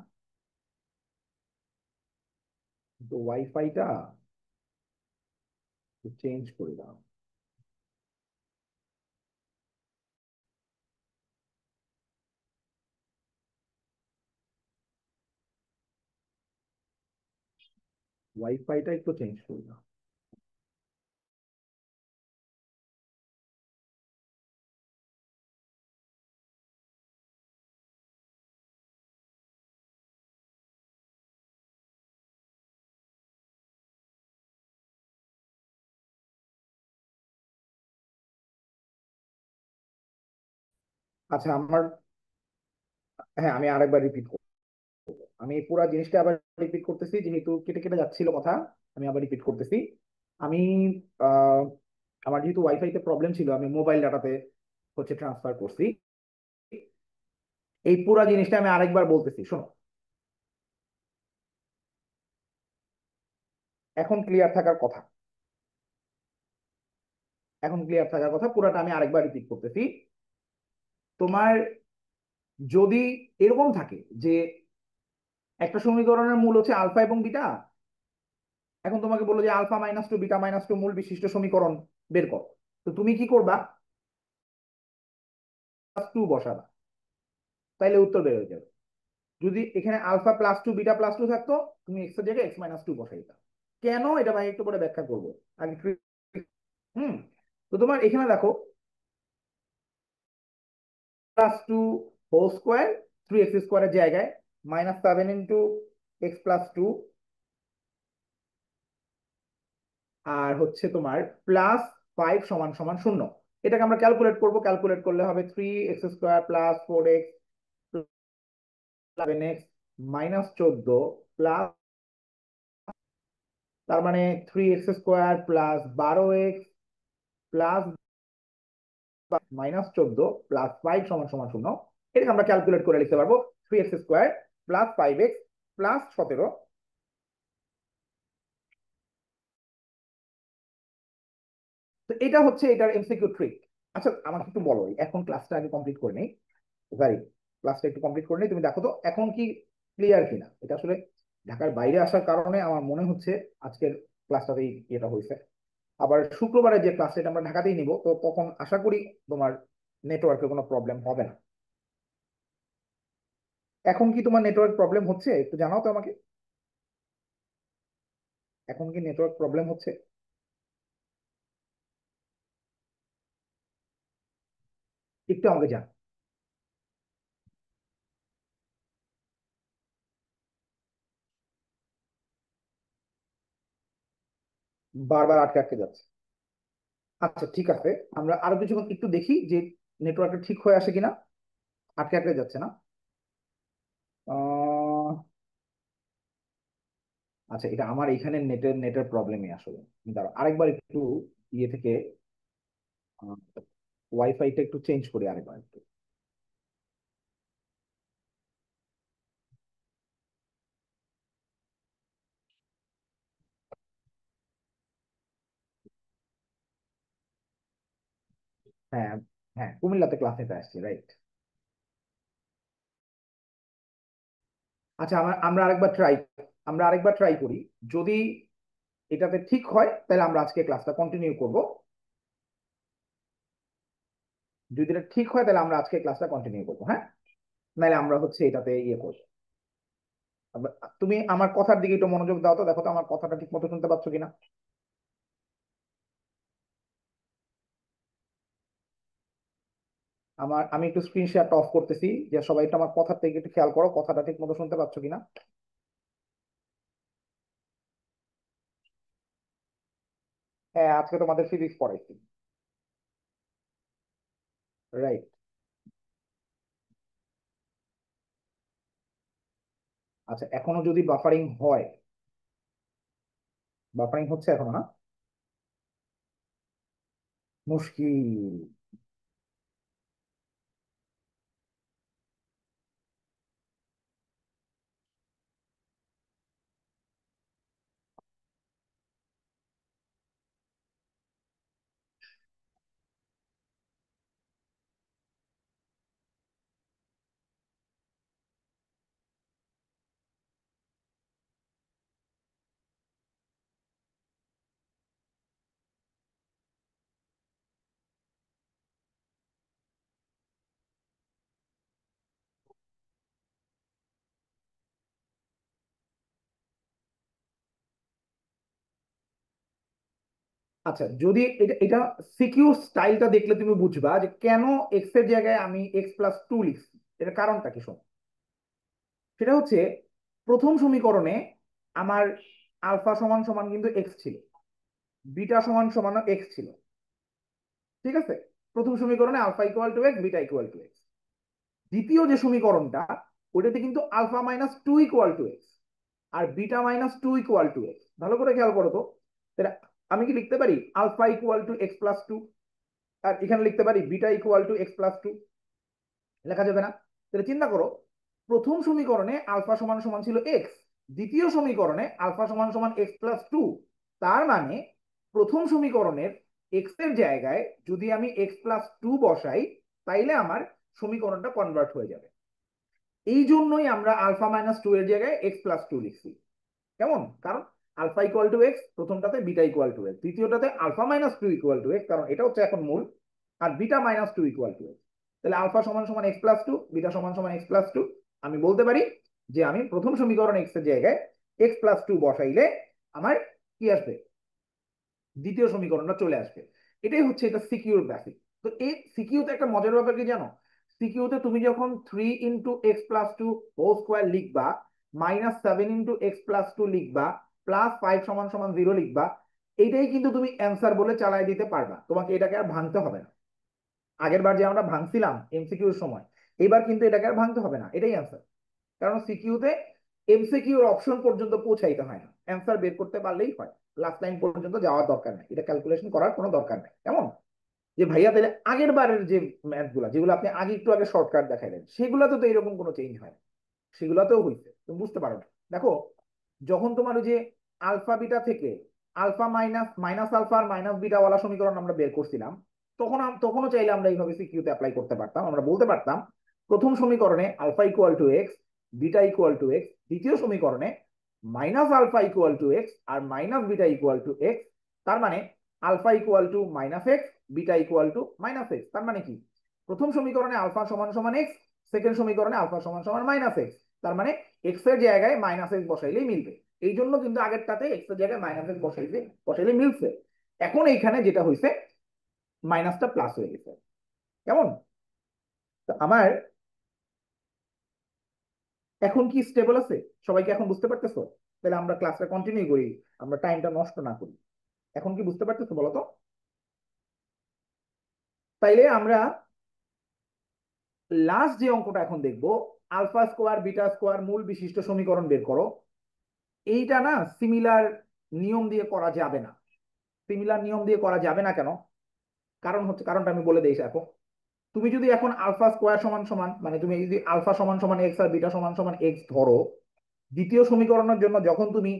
তো ওয়াইফাইটা চেঞ্জ করে দাও। ওয়াইফাইটা একটু চেঞ্জ করে দাও। আচ্ছা আমার, হ্যাঁ আমি আরেকবার রিপিট করবো। আমি এই পুরো জিনিসটা আবার রিপিট করতেছি, যেহেতু কেটে কেটে যাচ্ছিল কথা। আমি আবার রিপিট করতেছি। আমি আহ, আমার যেহেতু ওয়াইফাইতে প্রবলেম ছিল, আমি মোবাইল ডাটাতে হচ্ছে ট্রান্সফার করছি। এই পুরো জিনিসটা আমি আরেকবার বলতেছি, শোনো। এখন ক্লিয়ার থাকার কথা। এখন ক্লিয়ার থাকার কথা, পুরাটা আমি আরেকবার রিপিট করতেছি। তোমার যদি এরকম থাকে যে একটা সমীকরণের মূল হচ্ছে আলফা এবং বিটা, এখন তোমাকে বললো যে α-2 β-2 মূল বিশিষ্ট সমীকরণ বের কর। তো তুমি কি করবা? +2 বসাবা, তাইলে উত্তর বের হয়ে যাবে। যদি এখানে α+2 β+2 থাকতো, তুমি এক্স এর জায়গায় x-2 বসাইতা। কেন, এটা ভাই একটু পরে ব্যাখ্যা করবো। আগে হুম। তো তোমার এখানে দেখো, +2 হোল স্কোয়ার 3x² জায়গায় -7 × x+2, আর হচ্ছে তোমার +5 সমান সমান 0। এটাকে আমরা ক্যালকুলেট করব। ক্যালকুলেট করলে হবে 3x² plus 4x 11x -14 plus, তার মানে 3x² plus 12x plus -14 plus 5 সমান সমান 0। এটাকে আমরা ক্যালকুলেট করে লিখতে পারবো 3x² প্লাস 5x প্লাস 17। তো এটা হচ্ছে এটার এমসিকিউ ট্রিক। আচ্ছা আমাকে একটু বলো, এখন ক্লাসটা আগে কমপ্লিট করে নেই। সরি, ক্লাসটা একটু কমপ্লিট করে নেই। তুমি দেখো তো এখন কি ক্লিয়ার কিনা। এটা আসলে ঢাকার বাইরে আসার কারণে আমার মনে হচ্ছে আজকের ক্লাসটাতেই এটা হয়েছে। আবার শুক্রবারে যে ক্লাসটা, এটা আমরা ঢাকাতেই নিব, তো তখন আশা করি তোমার নেটওয়ার্কে কোনো প্রবলেম হবে না। এখন কি তোমার নেটওয়ার্ক প্রবলেম হচ্ছে একটু জানাও তো আমাকে। এখন কি নেটওয়ার্ক প্রবলেম হচ্ছে? একটু আমাকে জান। বারবার আটকে আটকে যাচ্ছে। আচ্ছা ঠিক আছে, আমরা আরো কিছুক্ষণ একটু দেখি যে নেটওয়ার্কটা ঠিক হয়ে আসে কিনা। আটকে আটকে যাচ্ছে না? আহ, আচ্ছা, এটা আমার এখানে নেটের নেটের প্রবলেমই আসলে। দাঁড়াও আরেকবার একটু ইয়ে থেকে ওয়াইফাইটা একটু চেঞ্জ করি আরেকবার একটু। হ্যাঁ, হ্যাঁ, কুমিল্লাতে ক্লাস নিতে আসছি, রাইট। আচ্ছা, আমরা আরেকবার ট্রাই করি। যদি এটাতে ঠিক হয় তাহলে আমরা আজকে ক্লাসটা কন্টিনিউ করব। যদি এটা ঠিক হয় তাহলে আমরা আজকে ক্লাসটা কন্টিনিউ করবো, হ্যাঁ। নাহলে আমরা হচ্ছে এটাতে ইয়ে করবো। তুমি আমার কথার দিকে একটু মনোযোগ দাও তো, দেখো তো আমার কথাটা ঠিক মতো শুনতে পাচ্ছ কিনা। আমি একটু স্ক্রিন শেয়ারটা অফ করতেছি, যে সবাই একটু আমার কথার থেকে একটু খেয়াল করো, কথাটা ঠিক মতো শুনতে পাচ্ছ কিনা। হ্যাঁ, আজকে তোমাদের ফিজিক্স পড়াইছি, রাইট। আচ্ছা, এখনো যদি বাফারিং হয়, বাফারিং হচ্ছে এখনো না, মুশকিল। আচ্ছা, যদি এটা এটা সিকিউ স্টাইলটা দেখলে তুমি বুঝবা যে কেন এক্স এর জায়গায় আমি x+2 লিখছি। এটা কারণটা কি শোনো। সেটা হচ্ছে, প্রথম সমীকরণে আমার আলফা সমান সমান কিন্তু এক্স ছিল, বিটা সমান সমান এক্স ছিল, ঠিক আছে। প্রথম সমীকরণে alpha equal to x, beta equal to x. দ্বিতীয় যে সমীকরণটা, ওটাতে কিন্তু alpha minus two equal to x আর beta minus two equal to x. ভালো করে খেয়াল করো তো। তাহলে আমি কি লিখতে পারি আলফা ইকুয়াল টু x+2, আর এখানে লিখতে পারি বিটা ইকুয়াল টু x+2? লেখা যাবে না। তাহলে চিন্তা করো, প্রথম সমীকরণে আলফা সমান সমান ছিল এক্স, দ্বিতীয় সমীকরণে আলফা সমান সমান x+2। তার মানে প্রথম সমীকরণের এক্স এর জায়গায় যদি আমি x+2 বসাই, তাইলে আমার সমীকরণটা কনভার্ট হয়ে যাবে। এই জন্যই আমরা আলফা মাইনাস টু এর জায়গায় x+2 লিখছি। কেমন? কারণ আলফা ইকুয়াল টু এক্স প্রথমটাতে, বিটা ইকুয়াল টু এক্স দ্বিতীয়টাতে, alpha minus two equal to x কারণ এটা হচ্ছে এখন মূল, আর beta minus two equal to x. তাহলে আলফা সমান সমান x+2, বিটা সমান সমান x+2। আমি বলতে পারি যে আমি প্রথম সমীকরণ এক্স এর জায়গায় x+2 বসাইলে আমার কি আসবে, দ্বিতীয় সমীকরণটা চলে আসবে। এটাই হচ্ছে এটা সিকিউর বেসিক। তো এই সিকিউতে একটা মজার ব্যাপার কি জানো, সিকিউতে তুমি যখন 3 × x+2 হোল স্কোয়ার লিখবা, -7 × x+2 লিখবা, +5 সমান সমান 0 লিখবা, এইটাই কিন্তু তুমি অ্যান্সার বলে চালাই দিতে পারবা, তোমাকে এটাকে আর ভাঙতে হবে না। আগের বার যে আমরা ভাঙছিলাম এমসিকিউর সময়, এবার কিন্তু এটাকে আর ভাঙতে হবে না, এটাই অ্যান্সার। কারণ সিকিউতে এমসিকিউর অপশন পর্যন্ত পৌঁছাইতে হয় না, অ্যান্সার বের করতে পারলেই হয়। লাস্ট লাইন পর্যন্ত যাওয়ার দরকার নেই, এটা ক্যালকুলেশন করার কোনো দরকার নেই। কেমন? যে ভাইয়া তাহলে আগের বারের যে ম্যাথ গুলা, যেগুলো আপনি আগে একটু আগে শর্টকাট দেখাইলেন, সেগুলোতে তো এরকম কোনো চেঞ্জ হয় না, সেগুলোতেও হইছে, তুমি বুঝতে পারো না। দেখো, যখন তোমার ওই যে আলফা বিটা থেকে আলফা মাইনাস মাইনাস আলফা আর মাইনাস বিটা ওয়ালা সমীকরণ আমরা বের করছিলাম, তখনও চাইলে আমরা এইভাবে সিকিউতে অ্যাপ্লাই করতে পারতাম। আমরা বলতে পারতাম প্রথম সমীকরণে alpha equal to x, beta equal to x, দ্বিতীয় সমীকরণে minus alpha equal to x আর minus beta equal to x. তার মানে alpha equal to minus x, beta equal to minus x. তার মানে কি, প্রথম সমীকরণে আলফা সমান সমান এক্স, সেকেন্ড সমীকরণে আলফা সমান সমান মাইনাস এক্স। তার মানে এক্স এর জায়গায় মাইনাস এক্স বসাইলেই মিলবে। এই জন্য কিন্তু আগেরটাতে এক্স এর জায়গায় মাইনাস এক্স বসাইলে মিলছে। এখন এইখানে যেটা হয়েছে, মাইনাসটা প্লাস হয়ে গেছে। কেমন? তো আমার এখন কি স্টেবল আছে? সবাইকে এখন বুঝতে পারতেছো? তাহলে আমরা ক্লাসটা কন্টিনিউ করি, আমরা টাইমটা নষ্ট না করি। এখন কি বুঝতে পারতেছো বলো তো? তাইলে আমরা লাস্ট যে অঙ্কটা এখন দেখবো, আলফা স্কোয়ার বিটা স্কোয়ার মূল বিশিষ্ট সমীকরণ বের করো। এইটা না সিমিলার নিয়ম দিয়ে করা যাবে না। সিমিলার নিয়ম দিয়ে করা যাবে না কেন? কারণটা আমি বলে দিই এখন। তুমি যদি এখন আলফা স্কোয়ার সমান সমান, মানে তুমি যদি আলফা সমান সমান এক্স আর বিটা সমান সমান এক্স ধরো, দ্বিতীয় সমীকরণের জন্য যখন তুমি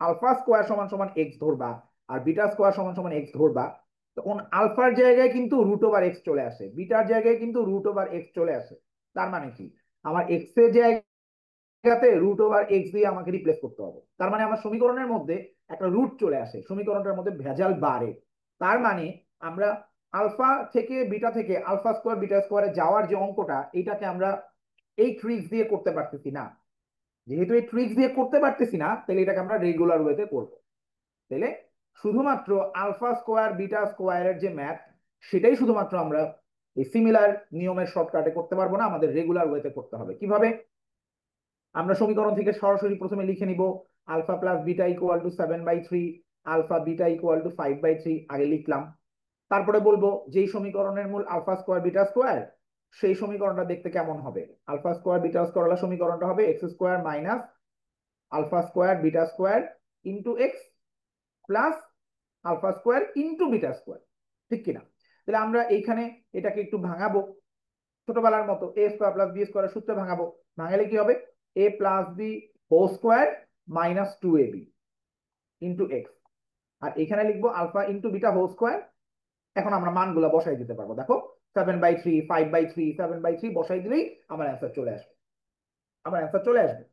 আলফা স্কোয়ার সমান সমান এক্স ধরবা আর বিটা স্কোয়ার সমান সমান এক্স ধরবা, তখন আলফার জায়গায় কিন্তু রুট ওভার এক্স চলে আসে, বিটার জায়গায় কিন্তু রুট ওভার এক্স চলে আসে। তার মানে কি, আমার এক্স এর জায়গাতে রুট ওভার এক্স দিয়ে আমাকে রিপ্লেস করতে হবে। তার মানে আমার সমীকরণের মধ্যে একটা রুট চলে আসে, সমীকরণটার মধ্যে ভেজাল বাড়ে। তার মানে আমরা আলফা থেকে বিটা থেকে আলফা স্কোয়ার বিটা স্কোয়ারে যাওয়ার যে অঙ্কটা, এটাকে আমরা এই ট্রিক্স দিয়ে করতে পারতেছি না। যেহেতু এই ট্রিক্স দিয়ে করতে পারতেছি না, তাহলে এটাকে আমরা রেগুলার ওয়েতে করবো। তাহলে শুধুমাত্র আলফা স্কোয়ার বিটা স্কোয়ারের যে ম্যাথ, সেটাই শুধুমাত্র আমরা এই সিমিলার নিয়মের শর্টকাটে করতে পারবো না, আমাদের রেগুলার ওয়েতে করতে হবে। কিভাবে? আমরা সমীকরণ থেকে সরাসরি প্রথমে লিখে নিব alpha plus beta equal to 7/3, alpha beta equal to 5/3 আগে লিখলাম। তারপরে বলবো যেই সমীকরণের মূল আলফা স্কোয়ার বিটা স্কোয়ার, সেই সমীকরণটা দেখতে কেমন হবে। আলফা স্কোয়ার বিটা স্কোয়ার সমীকরণটা হবে x square minus alpha square beta square into x plus alpha square into beta square. ঠিক কিনা? তাহলে আমরা এইখানে এটাকে একটু ভাঙাবো, ছোটবেলার মতো a square plus b square সূত্রে ভাঙাবো। ভাঙালে কি হবে? A plus b whole square minus 2ab into x. আর এখানে লিখবো alpha into beta whole square. এখন আমরা মানগুলো বসাই দিতে পারবো। দেখো 7/3 5/3 7/3 বসাই দিলেই আমার অ্যান্সার চলে আসবে। আমার অ্যান্সার চলে আসবে।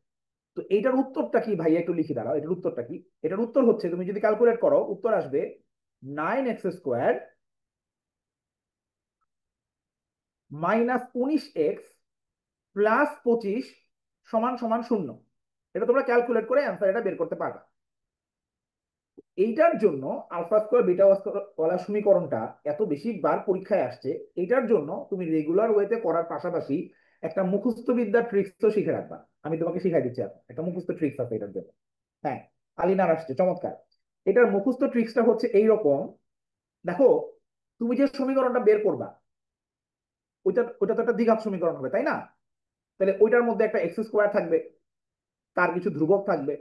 তো এইটার উত্তরটা কি ভাই, একটু লিখে দাঁড়াও। এটার উত্তরটা কি? এটার উত্তর হচ্ছে, তুমি যদি ক্যালকুলেট করো উত্তর আসবে 9x² মাইনাস 19x প্লাস 25 সমান সমান 0। এটা তোমরা ক্যালকুলেট করে অ্যান্সার এটা বের করতে পারবে। এইটার জন্য আলফা স্কোয়ার বিটা ওয়ালা সমীকরণটা এত বেশি বার পরীক্ষায় আসছে, এইটার জন্য তুমি রেগুলার ওয়েতে করার পাশাপাশি একটা মুখস্থ বিদ্যার ট্রিক্স তো শিখে রাখবা। আমি তোমাকে শিখাই দিচ্ছি এখন, একটা মুখস্থ ট্রিক্স আছে এটার জন্য। হ্যাঁ, আলিনার আসছে, চমৎকার। এটার মুখস্থ ট্রিক্সটা হচ্ছে এইরকম। দেখো, তুমি যে সমীকরণটা বের করবা, ওইটা ওইটা তো একটা দ্বিঘাত সমীকরণ হবে, তাই না? তাহলে ওইটার মধ্যে একটা এক্স স্কোয়ার থাকবে, তার কিছু ধ্রুবক থাকবে,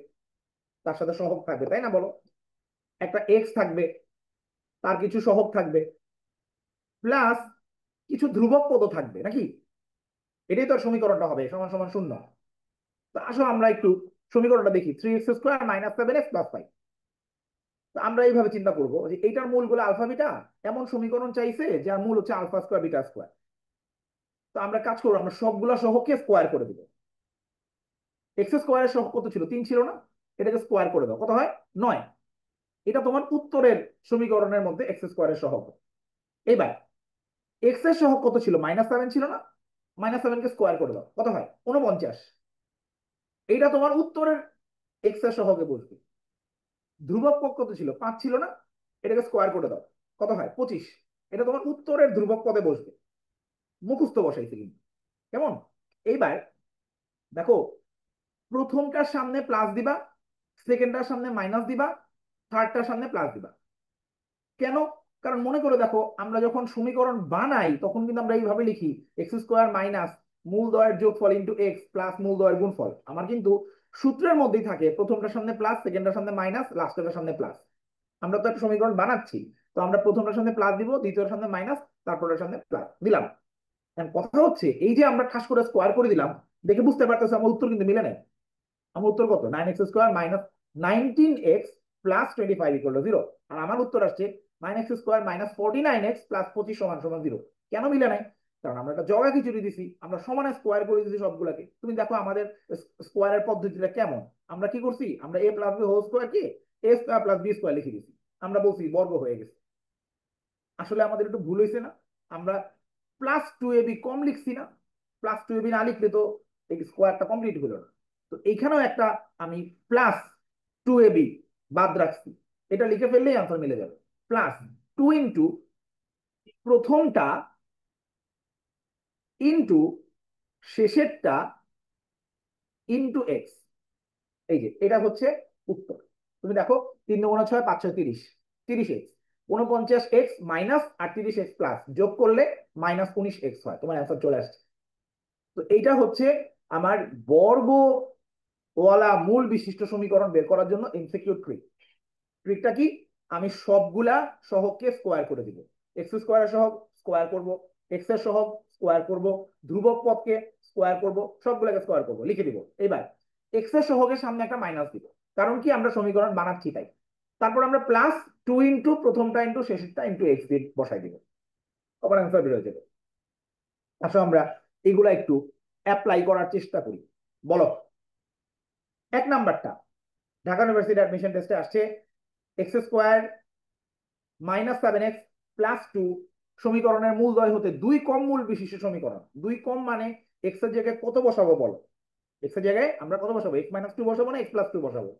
তার সাথে সহগ থাকবে, তাই না বলো? একটা এক্স থাকবে, তার কিছু সহগ থাকবে, প্লাস কিছু ধ্রুবক পদও থাকবে, নাকি? এটাই তো সমীকরণটা হবে সমান সমান 0। তো আসো আমরা একটু সমীকরণটা দেখি। 3x² minus 7x plus 5। তো আমরা এইভাবে চিন্তা করবো যে এইটার মূলগুলো আলফা বিটা, এমন সমীকরণ চাইছে যার মূল হচ্ছে আলফা স্কোয়ার বিটা স্কোয়ার। তো আমরা কাজ করবো, আমরা সবগুলা সহগকে স্কোয়ার করে দিব। এক্স স্কোয়ারের সহগ কত ছিল? 3 ছিল না? এটাকে স্কোয়ার করে দাও, কত হয়? 9। এটা তোমার উত্তরের সমীকরণের মধ্যে এক্স স্কোয়ারের সহগ। এবার এক্স এর সহগ কত ছিল? -7 ছিল না? -7 কে স্কোয়ার করে দাও, কত হয়? 49। এইটা তোমার উত্তরের এক্স এর সহগে বসবে। ধ্রুবক পদ কত ছিল? 5 ছিল না? এটাকে স্কোয়ার করে দাও, কত হয়? 25। এটা তোমার উত্তরের ধ্রুবক পদে বসবে। মুখস্থ বসাইছে কিন্তু। কেমন? এইবার দেখো, প্রথমটার সামনে প্লাস দিবা, সেকেন্ডটার সামনে মাইনাস দিবা, থার্ডটার সামনে প্লাস দিবা। কেন? কারণ মনে করে দেখো, আমরা যখন সমীকরণ বানাই তখন কিন্তু আমরা এইভাবে লিখি x² মাইনাস মূলদ্বয়ের যোগফল ইন্টু এক্স প্লাস মূলদ্বয়ের গুণফল। আমার কিন্তু সূত্রের মধ্যেই থাকে প্রথমটার সামনে প্লাস, সেকেন্ডটার সামনে মাইনাস, লাস্টের সামনে প্লাস। আমরা তো একটা সমীকরণ বানাচ্ছি, তো আমরা প্রথমটার সামনে প্লাস দিব, দ্বিতীয়টার সামনে মাইনাস, তারপরের সামনে প্লাস দিলাম। এখন কথা হচ্ছে, এই যে আমরা ঠাস করে স্কোয়ার করে দিলাম, দেখে বুঝতে পারতেছো আমার উত্তর কিন্তু মিলে নেই। আমার উত্তর কত? 9x² minus 19x plus 25 equal to 0। আর আমার উত্তর আসছে 9x² মাইনাস 49x প্লাস 25 সমান সমান 0। কেন মিলে নাই? কারণ আমরা একটা জগা খিচুড়ি দিছি, আমরা সমানে স্কোয়ার করে দিছি সবগুলাকে। তুমি দেখো আমাদের স্কোয়ারের পদ্ধতিটা কেমন। আমরা কি করছি? আমরা a plus b whole square কে a² প্লাস বি স্কোয়ার লিখে দিছি। আমরা বলছি বর্গ হয়ে গেছে। আসলে আমাদের একটু ভুল হয়েছে না? আমরা +2ab কম লিখছি না? +2ab না লিখলে তো এই স্কোয়ারটা কমপ্লিট হলো না। তো এইখানেও একটা আমি +2ab বাদ রাখছি, এটা লিখে ফেললেই আনসার মিলে যাবে। +2 ইন্টু প্রথমটা ইন্টু শেষেরটা ইন্টু এক্স। এই যে এটা হচ্ছে উত্তর। তুমি দেখো, 3 × 6 = 5 × 30। 30x, 49x minus 38x plus যোগ করলে -19x হয়, তোমার অ্যান্সার চলে আসছে। তো এইটা হচ্ছে আমার বর্গ ওয়ালা মূল বিশিষ্ট সমীকরণ বের করার জন্য এমসিকিউ ট্রিক। ট্রিকটা কি, আমি সবগুলা সহগকে স্কোয়ার করে দিব, এক্স স্কোয়ারের সহগ স্কোয়ার করব, এক্স এর সহগ স্কোয়ার করব, ধ্রুবক পদকে স্কোয়ার করব, সবগুলোকে স্কোয়ার করব, লিখে দিব। এবার এক্স এর সহগের সামনে একটা মাইনাস দিব, কারণ কি আমরা সমীকরণ বানাচ্ছি তাই। তারপর আমরা প্লাস 2 ইন্টু প্রথমটা ইন্টু শেষেরটা ইন্টু এক্স দিয়ে বসাই দিব, আবার অ্যান্সার বের হয়ে যাবে। আসলে আমরা এগুলা একটু অ্যাপ্লাই করার চেষ্টা করি। বলো, এক নাম্বারটা ঢাকা ইউনিভার্সিটি অ্যাডমিশন টেস্টে আসছে এক্স স্কোয়ার -7x প্লাস 2 সমীকরণের মূলদ্বয় হতে দুই কম মূল বিশিষ্ট সমীকরণ। দুই কম মানে এক্স এর জায়গায় কত বসাবো বলো, এক্স এর জায়গায় আমরা কত বসাবো, x-2 বসাবো না x+2 বসাবো,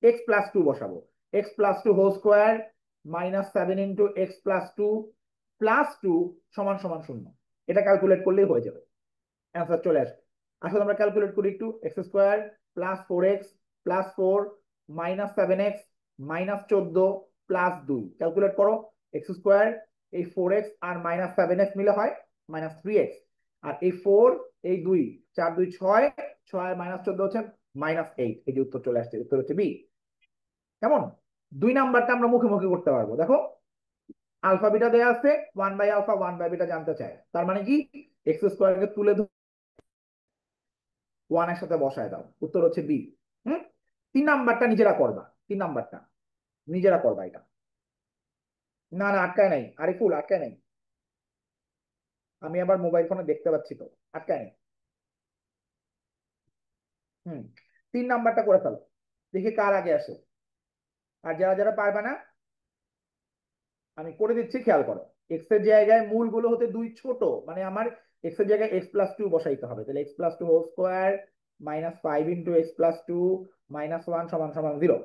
x+2 বসাবো। x+2 whole square -7 into x+2 plus 2 সমান সমান 0। এটা ক্যালকুলেট করলেই হয়ে যাবে, অ্যান্সার চলে আসবে। আসলে আমরা ক্যালকুলেট করি একটু, x square plus 4x plus 4 -7x -14 plus 2, calculate করো। এক্স স্কোয়ার এই 4x আর -7x মিলে হয় -3x, আর এই 4 এই 2 4 2 6, 6 -14 হচ্ছে -8। এই যে উত্তর চলে আসছে, উত্তর হচ্ছে বি। কেমন, দুই নাম্বারটা আমরা মুখে মুখে করতে পারবো। দেখো আলফা বিটা দেয়া আছে, 1/α 1/β জানতে চায়, তার মানে কি এক্স স্কোয়ারকে তুলে 1 এর সাথে বসায় দাও, উত্তর হচ্ছে বি। হুম, 3 নাম্বারটা নিজেরা করবা, 3 নাম্বারটা নিজেরা করবা এটা। না না আটকায় নাই, আরিফুল আটকায় নাই, আমি আবার মোবাইল ফোনে দেখতে পাচ্ছি তো, আটকায় নাই। হুম, 3 নাম্বারটা করে ফেলো, দেখি কার আগে আসে। আর যারা যারা পারবে না আমি করে দিচ্ছি, খেয়াল করো। এক্স এর জায়গায় মূলগুলো হতে দুই ছোট, মানে আমার এক্স এর জায়গায় x+2 বসাইতে হবে, তাহলে x+2 whole square -5 into x+2 -1 সমান সমান 0।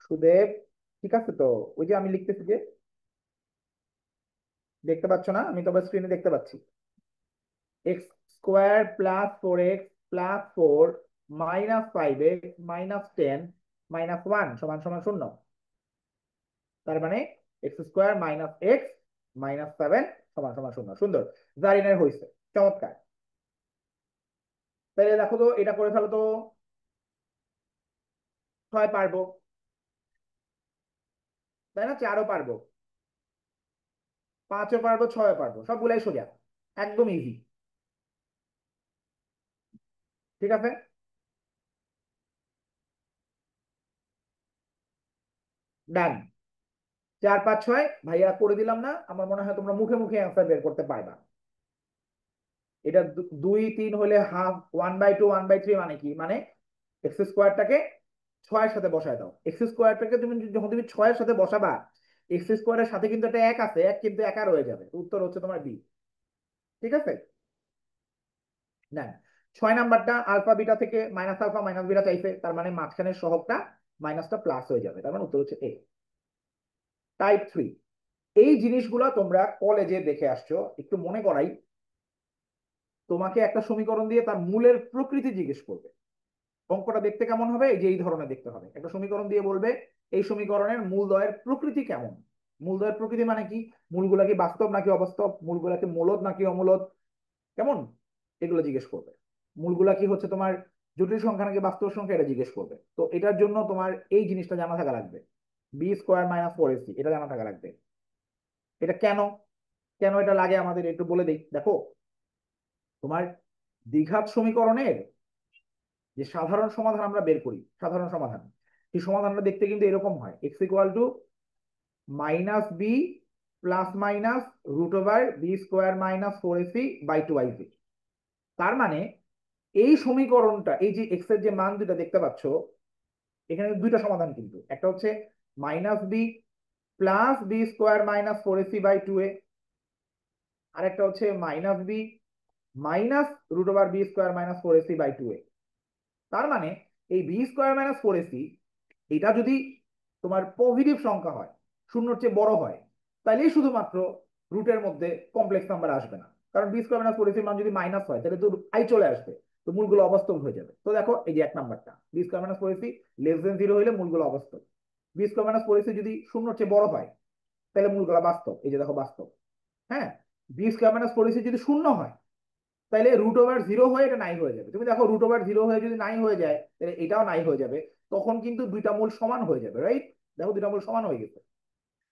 সুদেব ঠিক আছে তো, ওই যে আমি লিখতেছি যে, দেখতে পাচ্ছ না, আমি তবে স্ক্রিনে দেখতে পাচ্ছি। X square plus 4x plus 4 -5x -10 -1 সমান সমান 0। তার মানে এক্স স্কোয়ার -x -7 সমান সমান 0। সুন্দর, জারিনের হয়েছে, চমৎকার। তাহলে দেখো তো, এটা করে ফেলো তো। 6 পারবো, তাই না, 4ও পারবো, 5ও পারবো, 6ও পারবো, সবগুলাই সোজা, একদম ইজি। ঠিক আছে, ডান। 4 5 6 ভাইয়া করে দিলাম না, আমার মনে হয় তোমরা মুখে মুখে অ্যান্সার বের করতে পারবা। এটা 2 3 হলে হাফ, 1/2 1/3 মানে কি, মানে এক্স স্কোয়ারটাকে 6 এর সাথে বসায় দাও। এক্স স্কোয়ারটাকে তুমি যখন তুমি 6 এর সাথে বসাবা, এক্স স্কোয়ারের সাথে কিন্তু একটা এক আছে, এক কিন্তু একা রয়ে যাবে, উত্তর হচ্ছে তোমার বি। ঠিক আছে, না 6 নাম্বারটা আলফা বিটা থেকে -α -β চাইছে, তার মানে মাঝখানের সহগটা মাইনাসটা প্লাস হয়ে যাবে, তার মানে উত্তর হচ্ছে এ। টাইপ 3, এই জিনিসগুলো তোমরা কলেজে দেখে আসছো, একটু মনে করাই। তোমাকে একটা সমীকরণ দিয়ে তার মূলের প্রকৃতি জিজ্ঞেস করবে, অঙ্কটা দেখতে কেমন হবে, এই যে এই ধরনের দেখতে হবে। একটা সমীকরণ দিয়ে বলবে এই সমীকরণের মূলদ্বয়ের প্রকৃতি কেমন। মূলদ্বয়ের প্রকৃতি মানে কি, মূলগুলা কি বাস্তব নাকি অবাস্তব, মূলগুলা কি মূলদ নাকি অমূলদ, কেমন, এগুলো জিজ্ঞেস করবে। মূলগুলা কি হচ্ছে তোমার জটিল সংখ্যা নাকি বাস্তব সংখ্যা, এটা জিজ্ঞেস করবে। তো এটার জন্য তোমার এই জিনিসটা জানা থাকা লাগবে, b² - 4ac, এটা জানা থাকা লাগবে। এটা কেন, কেন এটা লাগে আমাদের একটু বলে দিই। দেখো তোমার দ্বিঘাত সমীকরণের যে সাধারণ সমাধান আমরা বের করি, সাধারণ সমাধান, এই সমাধানটা দেখতে কিন্তু এরকম হয়, x = -b ±√b²-4ac/2ic। তার মানে এই সমীকরণটা, এই যে x এর যে মান দুটা দেখতে পাচ্ছ, এখানে দুইটা সমাধান কিন্তু, একটা হচ্ছে -b +b²-4ac/2a, আর একটা হচ্ছে -b -√b²-4ac/2a। তার মানে এই b²-4ac এটা যদি তোমার পজিটিভ সংখ্যা হয়, শূন্যর চেয়ে বড় হয়, তাহলেই শুধুমাত্র রুটের মধ্যে কমপ্লেক্স নাম্বার আসবে না। কারণ b²-4ac মান যদি মাইনাস হয়, তাহলে তো আই চলে আসবে। তো মূলগুলো অবাস্তব হয়ে যাবে। তো দেখো এই যে 1 নাম্বারটা, b square minus 4ac less than 0 হইলে মূলগুলো অবাস্তব। বি স্কয়ার মাইনাস 4ac যদি শূন্যর চেয়ে বড় হয় তাহলে মূলগুলো বাস্তব, এই যে দেখো বাস্তব। হ্যাঁ, বি স্কয়ার মাইনাস 4ac যদি শূন্য হয় তাহলে √0 হয়ে এটা নাই হয়ে যাবে। তুমি দেখো √0 হয়ে যদি নাই হয়ে যায় তাহলে এটাও নাই হয়ে যাবে, তখন কিন্তু দুইটা মূল সমান হয়ে যাবে, রাইট? দেখো দুইটা মূল সমান হয়ে গেছে।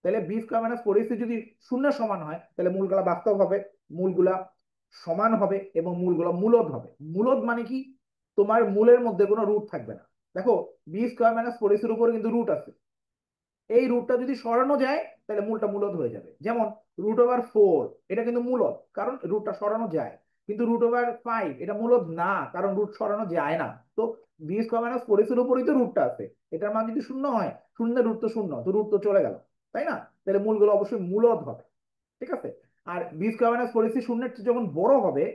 তাহলে বি স্কয়ার মাইনাস 4ac যদি শূন্যের সমান হয় তাহলে মূলগুলা বাস্তব হবে, মূলগুলা সমান হবে এবং মূলগুলা মূলদ হবে। মূলদ মানে কি? তোমার মূলের মধ্যে কোনো রুট থাকবে না। দেখো বি স্কয়ার মাইনাস 4ac-র উপরে কিন্তু রুট আছে, এই রুটটা যদি সরানো যায় তাহলে মূলটা মূলদ হয়ে যাবে। যেমন √4 এটা কিন্তু মূলদ, কারণ রুটটা সরানো যায়। কিন্তু √5 এটা মূলদ না, কারণ রুট সরানো যায় না। তো বি স্কয়ার মাইনাস 4ac-র উপরেই তো রুটটা আছে, এটার মান যদি শূন্য হয়, শূন্যের রুট তো শূন্য, তো রুট তো চলে গেল, তাই না? তাহলে মূলগুলো অবশ্যই মূলদ হবে, ঠিক আছে? আর বি স্কয়ার মাইনাস 4ac শূন্যের চেয়ে যখন বড় হবে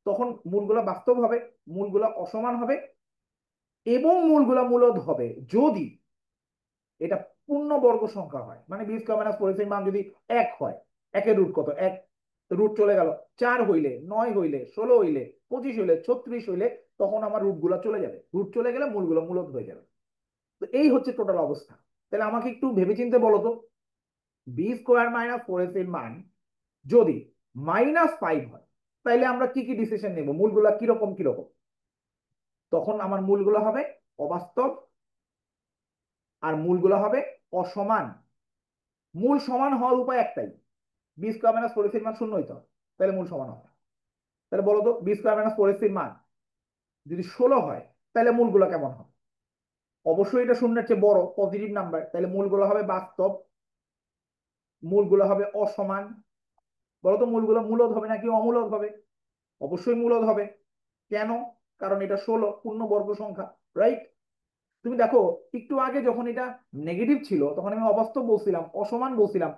তখন মূলগুলো বাস্তব হবে, মূলগুলো অসমান হবে এবং মূলগুলো মূলদ হবে যদি এটা পূর্ণবর্গ সংখ্যা হয়। মানে বি স্কয়ার মাইনাস 4ac মান যদি 1 হয়, একের রুট কত? 1, রুট চলে গেল। 4 হইলে, 9 হইলে, 16 হইলে, 25 হইলে, 36 হইলে তখন আমার রুট গুলা চলে যাবে। রুট চলে গেলে মূলগুলো মূলদ হয়ে যাবে। তো এই হচ্ছে টোটাল অবস্থা। তাহলে আমাকে একটু ভেবেচিন্তে বলো তো, বি স্কোয়ার মাইনাস 4ac এর মান যদি -5 হয় তাইলে আমরা কি কি ডিসিশন নেব, মূলগুলা কিরকম কিরকম? তখন আমার মূলগুলো হবে অবাস্তব আর মূলগুলো হবে অসমান। মূল সমান হওয়ার উপায় একটাই, বি স্কয়ার মাইনাস 4ac এর মান শূন্য হইতে হবে, তাহলে মূল সমান হবে। তাহলে বলো তো বি স্কয়ার মাইনাস 4ac এর মান যদি 16 হয় তাহলে মূলগুলো কেমন হবে? অবশ্যই এটা শূন্যের চেয়ে বড়, পজিটিভ নাম্বার, তাহলে মূলগুলো হবে বাস্তব, মূলগুলো হবে অসমান। বলো তো মূলগুলো মূলদ হবে নাকি অমূলদ হবে? অবশ্যই মূলদ হবে। কেন? কারণ এটা 16 পূর্ণবর্গ সংখ্যা, রাইট? তুমি দেখো একটু আগে যখন এটা নেগেটিভ ছিল তখন আমি অবাস্তব বলছিলাম, অসমান বলছিলাম,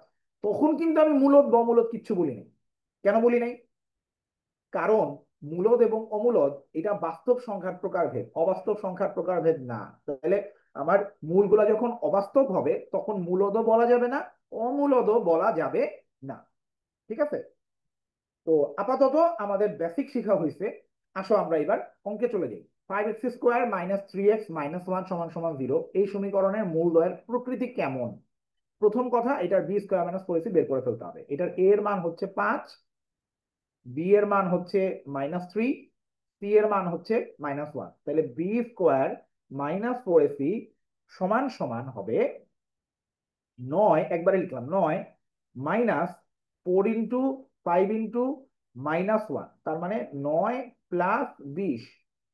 তখন কিন্তু আমি মূলদ অমূলদ কিচ্ছু বলি নাই। কেন বলি নাই? কারণ মূলদ এবং অমূলদ এটা বাস্তব সংখ্যার প্রকারভেদ, অবাস্তব সংখ্যার প্রকারভেদ না। তাহলে আমার মূলগুলা যখন অবাস্তব হবে তখন মূলদও বলা যাবে না, অমূলদও বলা যাবে না, ঠিক আছে? তো আপাতত আমাদের বেসিক শিখা হয়েছে। আসো আমরা এবার অঙ্কে চলে যাই। 5x² - 3x - 1 = 0 এই সমীকরণের মূলদ্বয়ের প্রকৃতি কেমন? প্রথম কথা, এটার বি স্কোয়ার মাইনাস 4ac বের করে ফেলতে হবে। এটার এ এর মান হচ্ছে 5, বি এর মান হচ্ছে -3, সি এর মান হচ্ছে -1। তাহলে বি স্কোয়ার মাইনাস 4ac সমান সমান হবে 9, একবারে লিখলাম 9 মাইনাস 4 × 5 × -1, তার মানে 9 + 20,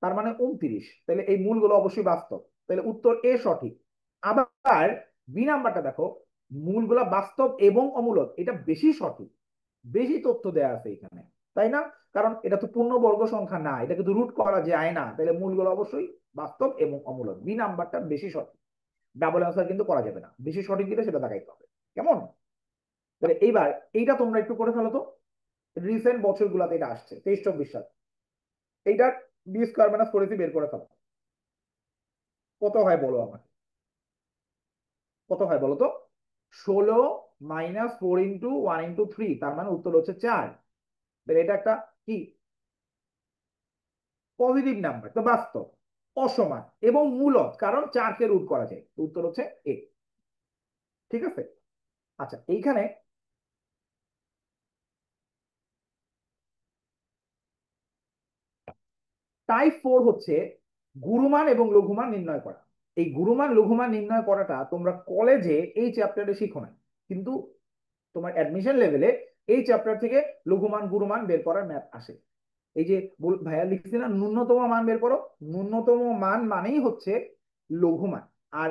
তার মানে 29। তাহলে এই মূলগুলো অবশ্যই বাস্তব, তাহলে উত্তর এ সঠিক। আবার বি নাম্বারটা দেখো, মূলগুলো বাস্তব এবং অমূলক, এটা বেশি সঠিক, বেশি তথ্য দেয়া আছে এখানে, তাই না? কারণ এটা তো পূর্ণবর্গ সংখ্যা না, এটা কিন্তু রুট করা যায় না, তাহলে মূলগুলো অবশ্যই বাস্তব এবং অমূলক। বি নাম্বারটা বেশি সঠিক, ডাবল অ্যান্সার কিন্তু করা যাবে না, বেশি সঠিক দিলে সেটা দেখাইতে হবে, কেমন? তাহলে এইবার এইটা তোমরা একটু করে ফেলো তো, রিসেন্ট বছরগুলোতে এটা আসছে 23-24 সাল। এইটার বি স্কোয়ার মাইনাস 4ac বের করে ফেলো, কত হয় বলো আমাকে, কত হয় বলো তো? 16 - 4 × 1 × 3, তার মানে উত্তর হচ্ছে 4। তাহলে এটা একটা কি পজিটিভ নাম্বার, তো বাস্তব, অসমান এবং মূলদ, কারণ 4 কে রুট করা যায়, উত্তর হচ্ছে এ, ঠিক আছে? আচ্ছা এইখানে টাইপ 4 হচ্ছে গুরুমান এবং লঘুমান নির্ণয় করা। এই গুরুমান লঘুমান নির্ণয় করাটা তোমরা কলেজে এই চ্যাপ্টারে শিখো না, কিন্তু তোমার অ্যাডমিশন লেভেলে এই চ্যাপ্টার থেকে লঘুমান গুরুমান বের করার ম্যাথ আসে। এই যে ভাইয়া লিখছি না ন্যূনতম মান বের করো, ন্যূনতম মান মানেই হচ্ছে লঘুমান। আর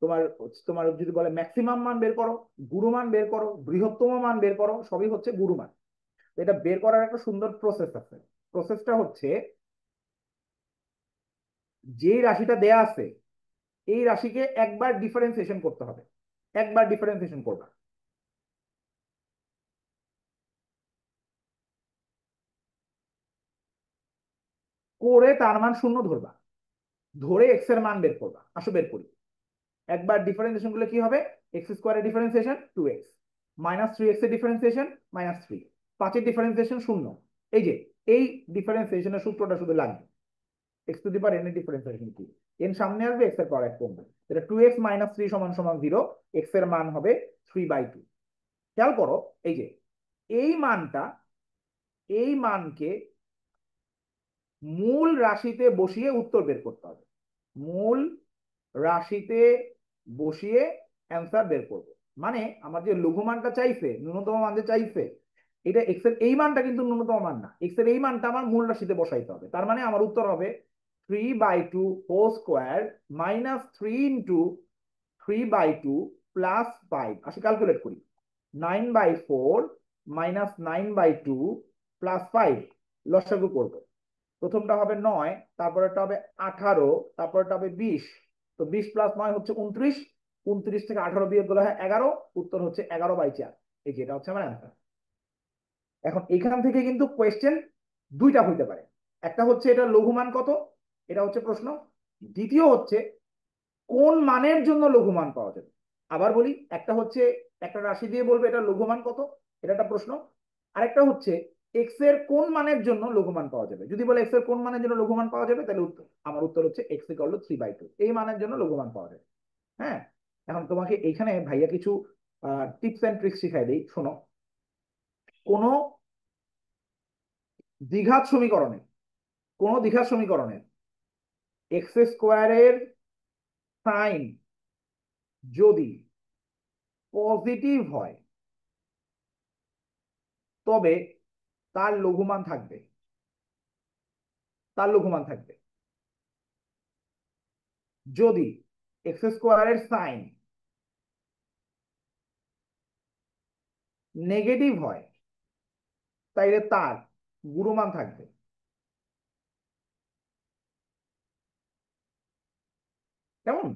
তোমার তোমার যদি বলে ম্যাক্সিমাম মান বের করো, গুরুমান বের করো, বৃহত্তম মান বের করো, সবই হচ্ছে গুরুমান। এটা বের করার একটা সুন্দর প্রসেস আছে। প্রসেসটা হচ্ছে, যে রাশিটা দেয়া আছে এই রাশিকে একবার ডিফারেন্সিয়েশন করতে হবে, একবার ডিফারেন্সিয়েশন করবা, করে তার মান শূন্য ধরবা, ধরে এক্স এর মান বের করবা। আসো বের করি। একবার ডিফারেন্সিয়েশন করলে কি হবে? x² ডিফারেন্সিয়েশন 2x, -3x এর ডিফারেন্সিয়েশন -3, 5 এর ডিফারেন্সিয়েশন 0। এই যে এই ডিফারেন্সিয়েশনের সূত্রটা শুধু লাগবে, x to the power N এর ডিফারেন্সিয়েশন কি, এন সামনে আসবে, এক্স এর পাওয়ার এক কমবে, এটা 2x - 3 সমান সমান 0, এক্স এর মান হবে 3/2। খেয়াল করো এই যে এই মানটা, এই মানকে মূল রাশিতে বসিয়ে উত্তর বের করতে হবে, মূল রাশিতে বসিয়ে অ্যান্সার বের করব। মানে আমার যে লঘুমানটা চাইছে, ন্যূনতম মান যে চাইছে, এটা এক্স এর এই মানটা কিন্তু ন্যূনতম মান না, এক্স এর এই মানটা আমার মূল রাশিতে বসাইতে হবে। তার মানে আমার উত্তর হবে 3/2 হোল স্কোয়ার -3 ইন্টু 3/2 প্লাস 5। আসি ক্যালকুলেট করি, 9/4 -9/2 প্লাস 5, লসাগু করবো। প্রথমটা হবে 9, তারপরেরটা হবে 18, তারপরেরটা হবে 20। তো 20 প্লাস 9 হচ্ছে 29, 29 থেকে 18 বিয়োগ করলে হয় 11, উত্তর হচ্ছে 11/4। এই যে এটা হচ্ছে আমার অ্যান্সার। এখন এখান থেকে কিন্তু কোয়েশ্চেন দুইটা হইতে পারে, একটা হচ্ছে এটা লঘুমান কত, এটা হচ্ছে প্রশ্ন। দ্বিতীয় হচ্ছে কোন মানের জন্য লঘুমান পাওয়া যাবে। আবার বলি, একটা হচ্ছে একটা রাশি দিয়ে বলবে এটা লঘুমান কত, এটা একটা প্রশ্ন। আরেকটা হচ্ছে এক্স এর কোন মানের জন্য লঘুমান পাওয়া যাবে। যদি বলে এক্স এর কোন মানের জন্য লঘুমান পাওয়া যাবে, তাহলে উত্তর, আমার উত্তর হচ্ছে এক্স ইকুয়াল টু 3/2, এই মানের জন্য লঘুমান পাওয়া যাবে। হ্যাঁ, এখন তোমাকে এইখানে ভাইয়া কিছু টিপস এন্ড ট্রিক্স শিখাই দিই, শোনো। কোন দ্বিঘাত সমীকরণে, কোন দ্বিঘাত সমীকরণে এক্স স্কোয়ারের সাইন যদি পজিটিভ হয় তবে তার লঘুমান থাকবে, তার লঘুমান থাকবে। যদি এক্স স্কোয়ারের সাইন নেগেটিভ হয় তাইলে তার গুণমান থাকবে। কেমন?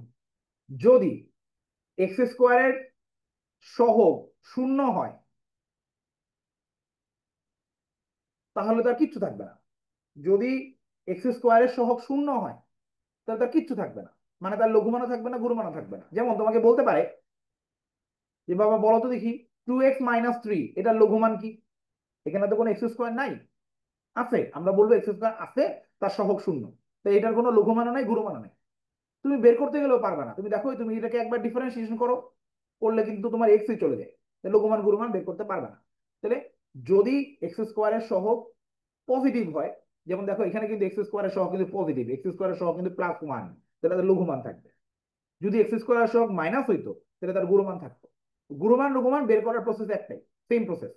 যদি এক্স স্কোয়ারের সহগ শূন্য হয় তাহলে তার কিচ্ছু থাকবে না। যদি এক্স স্কোয়ারের সহগ শূন্য হয় তাহলে তার কিচ্ছু থাকবে না, মানে তার লঘুমানও থাকবে না, গুণমানও থাকবে না। যেমন তোমাকে বলতে পারে যে বাবা বলো তো দেখি 2x - 3 এটার লঘুমান কি, এখানে তো কোনো এক্স স্কোয়ার নাই, আছে, আমরা বলবো এক্স স্কোয়ার আছে, তার সহগ শূন্য, তো এটার কোনো লঘুমানও নাই, গুণমানও নাই। তুমি বের করতে গেলেও পারবে না, তুমি দেখো তুমি এটাকে একবার ডিফারেন্সিয়েশন করো, করলে কিন্তু তোমার এক্সই চলে যায়, লঘুমান গুণমান বের করতে পারবে না। তাহলে যদি এক্স স্কোয়ারের সহগ পজিটিভ হয়, যেমন দেখো এখানে কিন্তু এক্স স্কোয়ারের সহগ কিন্তু পজিটিভ, এক্স স্কোয়ারের সহগ কিন্তু +1, তাহলে তার লঘুমান থাকবে। যদি এক্স স্কোয়ারের সহগ মাইনাস হইতো তাহলে তার গুণমান থাকতো। গুণমান লঘুমান বের করার প্রসেস একটাই, সেম প্রসেস।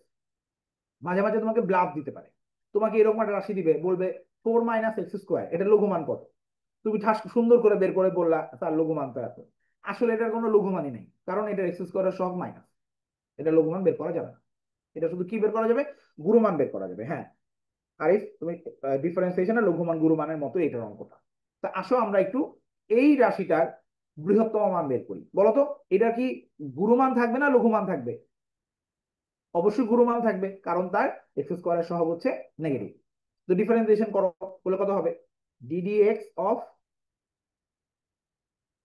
মাঝে মাঝে তোমাকে ব্লাফ দিতে পারে, তোমাকে এরকম একটা রাশি দিবে, বলবে 4 - x², এটা লঘুমান কত, তুমি ঠাস সুন্দর করে বের করে বললা তার লঘুমান তো এত। আসলে এটার কোনো লঘুমানই নেই, কারণ এটা এক্স স্কোয়ারের সহগ মাইনাস, এটা লঘুমান বের করা যাবে না। এটা শুধু কি বের করা যাবে, গুণমান বের করা যাবে। হ্যাঁ, আর তুমি ডিফারেন্সিয়েশনের লঘুমান গুণমানের মতো এটার অঙ্কটা। তা আসো আমরা একটু এই রাশিটার বৃহত্তম মান বের করি। বলতো এটা কি গুণমান থাকবে না লঘুমান থাকবে? অবশ্যই গুণমান থাকবে, কারণ তার এক্স স্কোয়ারের সহগ হচ্ছে নেগেটিভ। তো ডিফারেন্সিয়েশন করো, বলে কত হবে, ddx অফ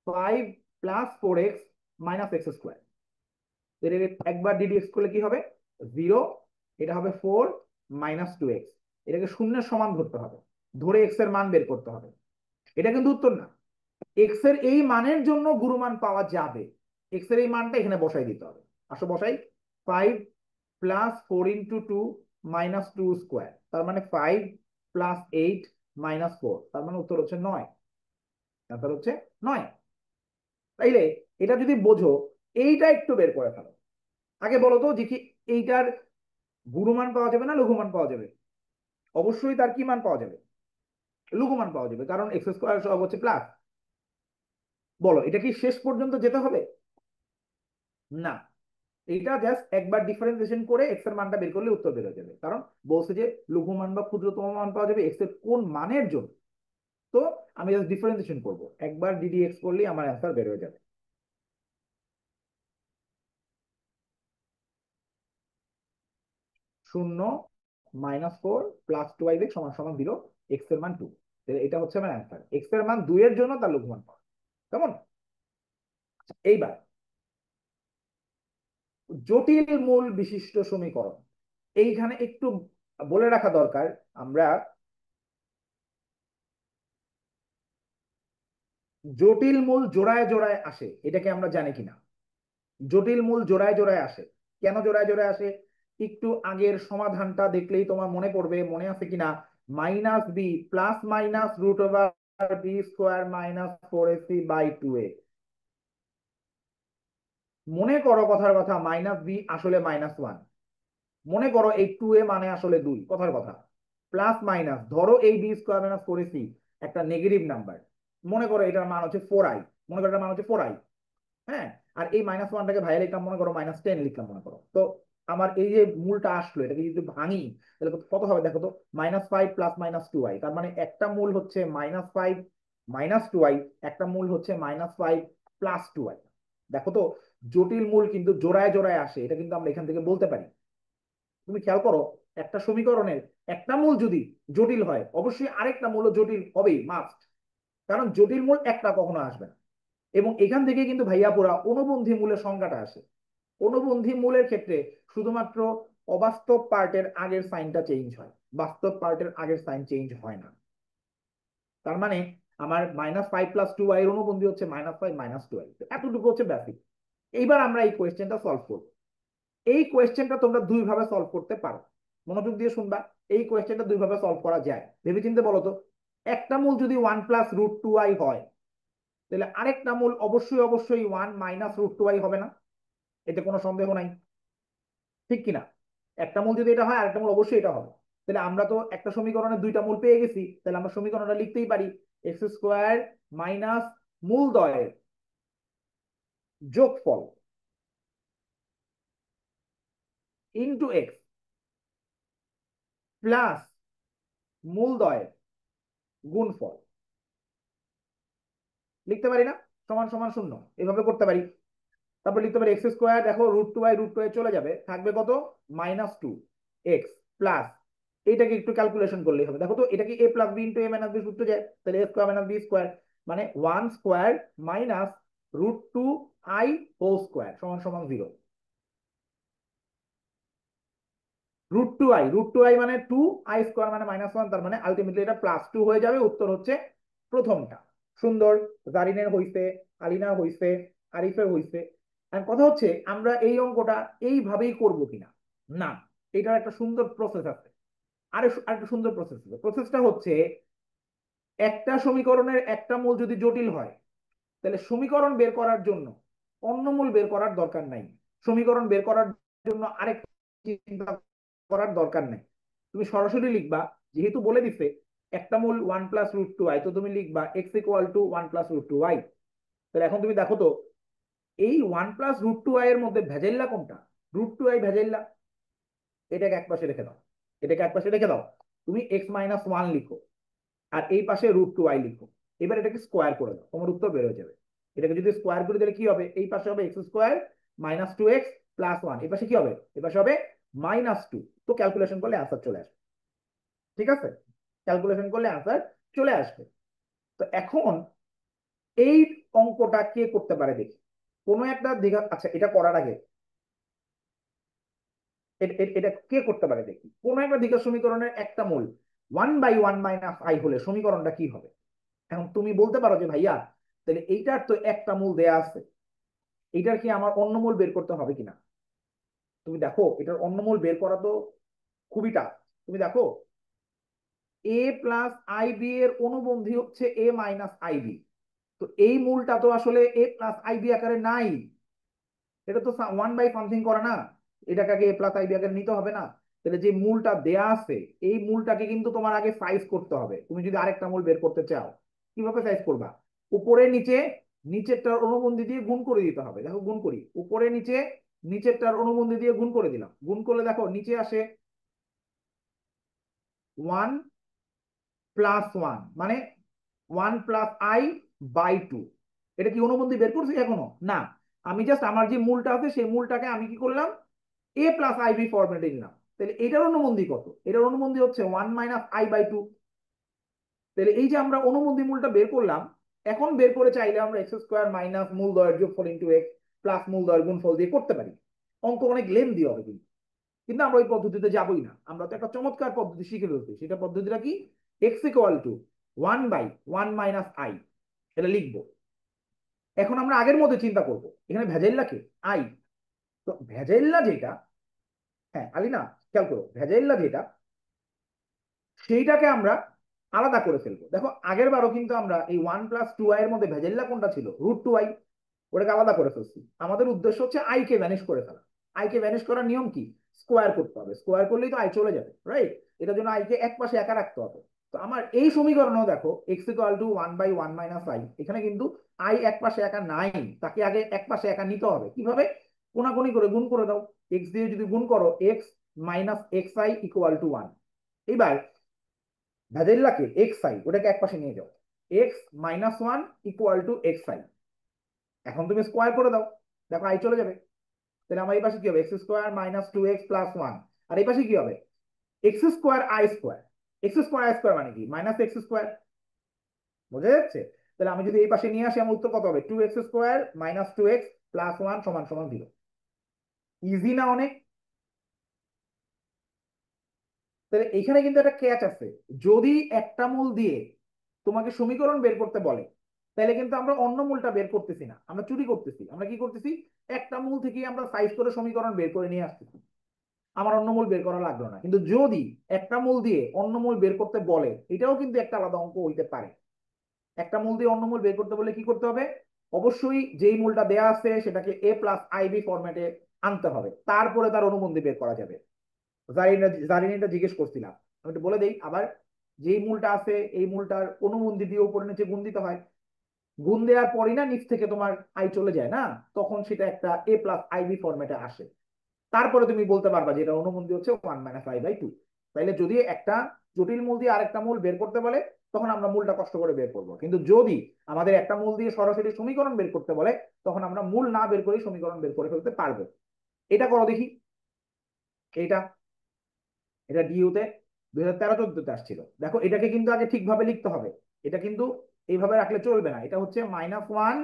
5 + 4x - x²। একবার ddx করলে কি হবে, 0, এটা হবে 4 - 2x। এটাকে শূন্যের সমান ধরতে হবে, ধরে এক্স এর মান বের করতে হবে। এটা কিন্তু উত্তর না, এক্স এর এই মানের জন্য গুণমান পাওয়া যাবে, এক্স এর এই মানটা এখানে বসাই দিতে হবে। আসো বসাই, 5 + 4 × 2 - 2², তার মানে 5 + 8 - 4, তার মানে উত্তর হচ্ছে 9, অ্যান্সার হচ্ছে 9। তাইলে এটা যদি বোঝো, এইটা একটু বের করে ফেলো। আগে বলো তো যে কি এইটার গুণমান পাওয়া যাবে না লঘুমান পাওয়া যাবে? অবশ্যই তার কি মান পাওয়া যাবে, লঘুমান পাওয়া যাবে, কারণ এক্স স্কোয়ার সব হচ্ছে প্লাস। বলো এটা কি শেষ পর্যন্ত যেতে হবে? না, এটা জাস্ট একবার ডিফারেন্সিয়েশন করে এক্স এর মানটা বের করলে উত্তর বের হয়ে যাবে, কারণ বলছে যে লঘুমান বা ক্ষুদ্রতম মান পাওয়া যাবে এক্স এর কোন মানের জন্য। তো আমি জাস্ট ডিফারেন্সিয়েশন করব, একবার ddx করলেই আমার অ্যান্সার বের হয়ে যাবে। 0 - 4 + 2x = 0, এক্স এর মান 2। এটা হচ্ছে আমার অ্যান্সার, এক্স এর মান 2 এর জন্য তার লঘুমান পাওয়া। কেমন? এইবার জটিল মূল বিশিষ্ট সমীকরণ, এইখানে একটু বলে রাখা দরকার, আমরা জটিল মূল জোড়ায় জোড়ায় আসে, এটাকে আমরা জানি কিনা? জটিল মূল জোড়ায় জোড়ায় আসে। কেন জোড়ায় জোড়ায় আসে? একটু আগের সমাধানটা দেখলেই তোমার মনে পড়বে, মনে আছে কিনা? Minus b plus minus root over b square minus 4ac by 2a। মনে করো কথার কথা, মাইনাস বি আসলে -1। মনে করো এই 2a মানে আসলে 2, কথার কথা। প্লাস মাইনাস ধরো এই বি স্কোয়ার মাইনাস 4ac একটা নেগেটিভ নাম্বার। মনে করো এটার মান হচ্ছে 4i। মনে করো এটার মান হচ্ছে 4i। হ্যাঁ, আর এই -1টাকে ভাইয়া লিখলাম, মনে করো -10 লিখলাম মনে করো। তো আমার এই যে মূলটা আসলো, এটাকে যদি ভাঙি তাহলে কত হবে দেখো তো? -5 প্লাস -2i, তার মানে একটা মূল হচ্ছে -5 -2i, একটা মূল হচ্ছে -5 প্লাস 2i। দেখো তো, জটিল মূল কিন্তু জোড়ায় জোড়ায় আসে, এটা কিন্তু আমরা এখান থেকে বলতে পারি। তুমি খেয়াল করো, একটা সমীকরণের একটা মূল যদি জটিল হয়, অবশ্যই আরেকটা মূল জটিল হবেই, মাস্ট। কারণ জটিল মূল একটা কখনো আসবে না। এবং এখান থেকে কিন্তু ভাইয়া পুরা অনুবন্ধী মূলের সংখ্যাটা আসে। অনুবন্ধী মূলের ক্ষেত্রে শুধুমাত্র অবাস্তব পার্টের আগের সাইনটা চেঞ্জ হয়, বাস্তব পার্টের আগের সাইন চেঞ্জ হয় না। তার মানে আমার -5 প্লাস 2i এর অনুবন্ধী হচ্ছে -5 -2i। এতটুকু হচ্ছে বেসিক। এইবার আমরা এই কোয়েশ্চেনটা সলভ করব। এই কোয়েশ্চেনটা তোমরা দুই ভাবে সলভ করতে পারো, মনোযোগ দিয়ে শুনবা। এই কোয়েশ্চেনটা দুই ভাবে সলভ করা যায়, ভেবেচিন্তে বলো তো। একটা মূল যদি 1 + √2i হয়, তাহলে আরেকটা মূল অবশ্যই অবশ্যই 1 - √2i হবে না? এতে কোনো সন্দেহ নাই, ঠিক কিনা? একটা মূল যদি এটা হয়, আরেকটা মূল অবশ্যই এটা হবে। তাহলে আমরা তো একটা সমীকরণে দুইটা মূল পেয়ে গেছি, তাহলে আমরা সমীকরণটা লিখতেই পারি x² মাইনাস মূলদ্বয়ের যোগফল ইন্টু এক্স প্লাস মূলদ্বয়ের গুণফল। লিখতে পারি না? সমান সমান শূন্য, এভাবে করতে পারি। তারপর লিখতে পারি x², দেখো √2 চলে যাবে, থাকবে কত? -2x প্লাস, এইটাকে একটু ক্যালকুলেশন করলেই হবে। দেখো তো, এটা কি a plus b into a minus b সূত্র যায়? তাহলে a square minus b square মানে 1² মাইনাস √2i হোল স্কোয়ার সমান সমান 0। √2i মানে 2i² মানে -1, তার মানে আলটিমেটলি এটা +2 হয়ে যাবে। উত্তর হচ্ছে প্রথমটা। সুন্দর। জারিনের হইছে, আলিনার হইছে, আরিফের হইছে। আর কথা হচ্ছে আমরা এই অঙ্কটা এইভাবেই করব কিনা? না, এটার একটা সুন্দর প্রসেস আছে। আরেকটা সুন্দর প্রসেস আছে। প্রসেসটা হচ্ছে, একটা সমীকরণের একটা মূল যদি জটিল হয়, তাহলে সমীকরণ বের করার জন্য অন্য মূল বের করার দরকার নাই। সমীকরণ বের করার জন্য আরেক চিন্তা করার দরকার নেই। তুমি সরাসরি লিখবা, যেহেতু বলে দিছে একটা মূল 1 + √2i, তো তুমি লিখবা x = 1 + √2i। তাহলে এখন তুমি দেখো তো, এই 1 + √2i এর মধ্যে ভেজাইল্লা কোনটা? √2i ভেজাইল্লা। এটাকে এক পাশে রেখে দাও, এটাকে এক পাশে রেখে দাও। তুমি x - 1 লিখো, আর এই পাশে √2i লিখো। এবার এটাকে স্কোয়ার করে দাও, তোমার উত্তর বের হয়ে যাবে। এটাকে যদি স্কোয়ার করে দিলে কি হবে? এই পাশে হবে x² -2x + 1, এই পাশে কি হবে? এই পাশে হবে -2। তো ক্যালকুলেশন করলে আনসার চলে আসবে। ঠিক আছে, ক্যালকুলেশন করলে আনসার চলে আসবে। তো এখন এই অঙ্কটা কে করতে পারে দেখি। কোনো একটা দিঘা, আচ্ছা এটা করার আগে এটা কে করতে পারে দেখি। কোন একটা দ্বিঘাত সমীকরণের একটা মূল 1/1 - i হলে সমীকরণটা কি হবে? এখন তুমি বলতে পারো যে ভাইয়া, তাহলে এইটার তো একটা মূল দেয়া আছে, এইটার কি আমার অন্য মূল বের করতে হবে কিনা? তুমি দেখো, এটার অন্য মূল বের করা তো খুবই টাফ। তুমি দেখো, a প্লাস আই বি এর অনুবন্ধী হচ্ছে a মাইনাস আই বি। তো এই মূলটা তো আসলে a প্লাস আই বি আকারে নাই। এটা তো 1/সামথিং করা না, এটাকে আগে a প্লাস আই বি আকারে নিতে হবে না? তাহলে যে মূলটা দেয়া আছে, এই মূলটাকে কিন্তু তোমার আগে সাইজ করতে হবে। তুমি যদি আরেকটা মূল বের করতে চাও, কিভাবে সাইজ করবা? উপরে নিচে, নিচেরটার অনুবন্ধী দিয়ে গুণ করে দিতে হবে। দেখো গুণ করি, উপরে নিচে, নিচেরটার অনুবন্ধী দিয়ে গুণ করে দিলাম। গুণ করলে দেখো নিচে আসে 1 + 1 মানে 1 + i/2। এটা কি অনুবন্ধী বের করছি এখনো? না, আমি জাস্ট আমার যে মূলটা আছে সেই মূলটাকে আমি কি করলাম? a প্লাস আই বি ফরম্যাটে নিলাম। তাহলে এটার অনুবন্ধী কত? এটার অনুবন্ধী হচ্ছে 1 - i/2। তাহলে এই যে আমরা অনুবন্ধী মূলটা বের করলাম, এখন বের করে চাইলে আমরা x² মাইনাস মূলদ্বয়ের যোগফল ইন্টু এক্স প্লাস মূলদ্বয়ের গুণফল দিয়ে করতে পারি। অঙ্ক অনেক লেন্দি হবে কিন্তু, কিন্তু আমরা ওই পদ্ধতিতে যাবোই না। আমরা তো একটা চমৎকার পদ্ধতি শিখে ফেলছি। সেটা পদ্ধতিটা কি? x = 1/1 - i, এটা লিখবো। এখন আমরা আগের মধ্যে চিন্তা করব, এখানে ভেজাইল্লা কে? আই। তো ভেজাইল্লা যেটা, হ্যাঁ আলিনা, খেয়াল করো, ভেজাইল্লা যেটা সেইটাকে আমরা আলাদা করে ফেলবো। দেখো আগের বারও কিন্তু আমরা এই 1 + 2i এর মধ্যে ভেজাইল্লা কোনটা ছিল? √2i। ওটাকে আলাদা করে ফেলছি। আমাদের উদ্দেশ্য হচ্ছে আই কে ভ্যানিশ করে ফেলা। আই কে ভ্যানিশ করার নিয়ম কি? স্কোয়ার করতে হবে, স্কোয়ার করলেই তো আই চলে যাবে, রাইট? এটার জন্য আই কে এক পাশে একা রাখতে হবে। তো আমার এই সমীকরণও দেখো x = 1/1 - i, এখানে কিন্তু আই এক পাশে একা নাই, তাকে আগে এক পাশে একা নিতে হবে। কিভাবে? কোনাকুনি করে গুণ করে দাও। এক্স দিয়ে যদি গুণ করো, x - xi = 1। এবার ভ্যাজেল্লাকে এক্স আই, ওটাকে এক পাশে নিয়ে যাও। x - 1 = xi। এখন তুমি স্কোয়ার করে দাও, দেখো আই চলে যাবে। তাহলে আমার এই পাশে কি হবে? x² - 2x + 1। আর এই পাশে কি হবে? x²i²। x²i² মানে কি? -x²। বোঝা যাচ্ছে? তাহলে আমি যদি এই পাশে নিয়ে আসি, আমার উত্তর কত হবে? 2x² - 2x + 1 = 0। ইজি না অনেক? তাহলে এখানে কিন্তু একটা ক্যাচ আছে। যদি একটা মূল দিয়ে তোমাকে সমীকরণ বের করতে বলে, তাহলে কিন্তু আমরা অন্য মূলটা বের করতেছি না, আমরা চুরি করতেছি। আমরা কি করতেছি? একটা মূল থেকে আমরা সাইজ করে সমীকরণ বের করে নিয়ে আসতেছি। আমার অন্য মূল বের করা লাগলো না। কিন্তু যদি একটা মূল দিয়ে অন্য মূল বের করতে বলে, এটাও কিন্তু একটা আলাদা অঙ্ক হইতে পারে। একটা মূল দিয়ে অন্য মূল বের করতে বলে কি করতে হবে? অবশ্যই যেই মূলটা দেয়া আছে সেটাকে a+ib ফরম্যাটে আনতে হবে, তারপরে তার অনুবন্ধী বের করা যাবে। জারিনা জিজ্ঞেস করছিলাম, আমি একটু বলে দেই আবার। যেই মূলটা আছে এই মূলটার অনুবন্ধী দিয়ে উপরে নিচে গুণ দিতে হয়। গুণ দেওয়ার পরই না নিচ থেকে তোমার আই চলে যায় না, তখন সেটা একটা a+ib ফরম্যাটে আসে। তারপরে তুমি বলতে পারবা যে এটা অনুবন্ধী হচ্ছে 1 - i/2। তাইলে যদি একটা জটিল মূল দিয়ে আরেকটা মূল বের করতে বলে, তখন আমরা মূলটা কষ্ট করে বের করবো। কিন্তু যদি আমাদের একটা মূল দিয়ে সরাসরি সমীকরণ বের করতে বলে, তখন আমরা মূল না বের করে সমীকরণ বের করে ফেলতে পারবো। এটা করো দেখি। এটা এটা ডিইউতে 2013-14তে আসছিল। দেখো এটাকে কিন্তু আগে ঠিকভাবে লিখতে হবে। এটা কিন্তু এইভাবে রাখলে চলবে না। এটা হচ্ছে -1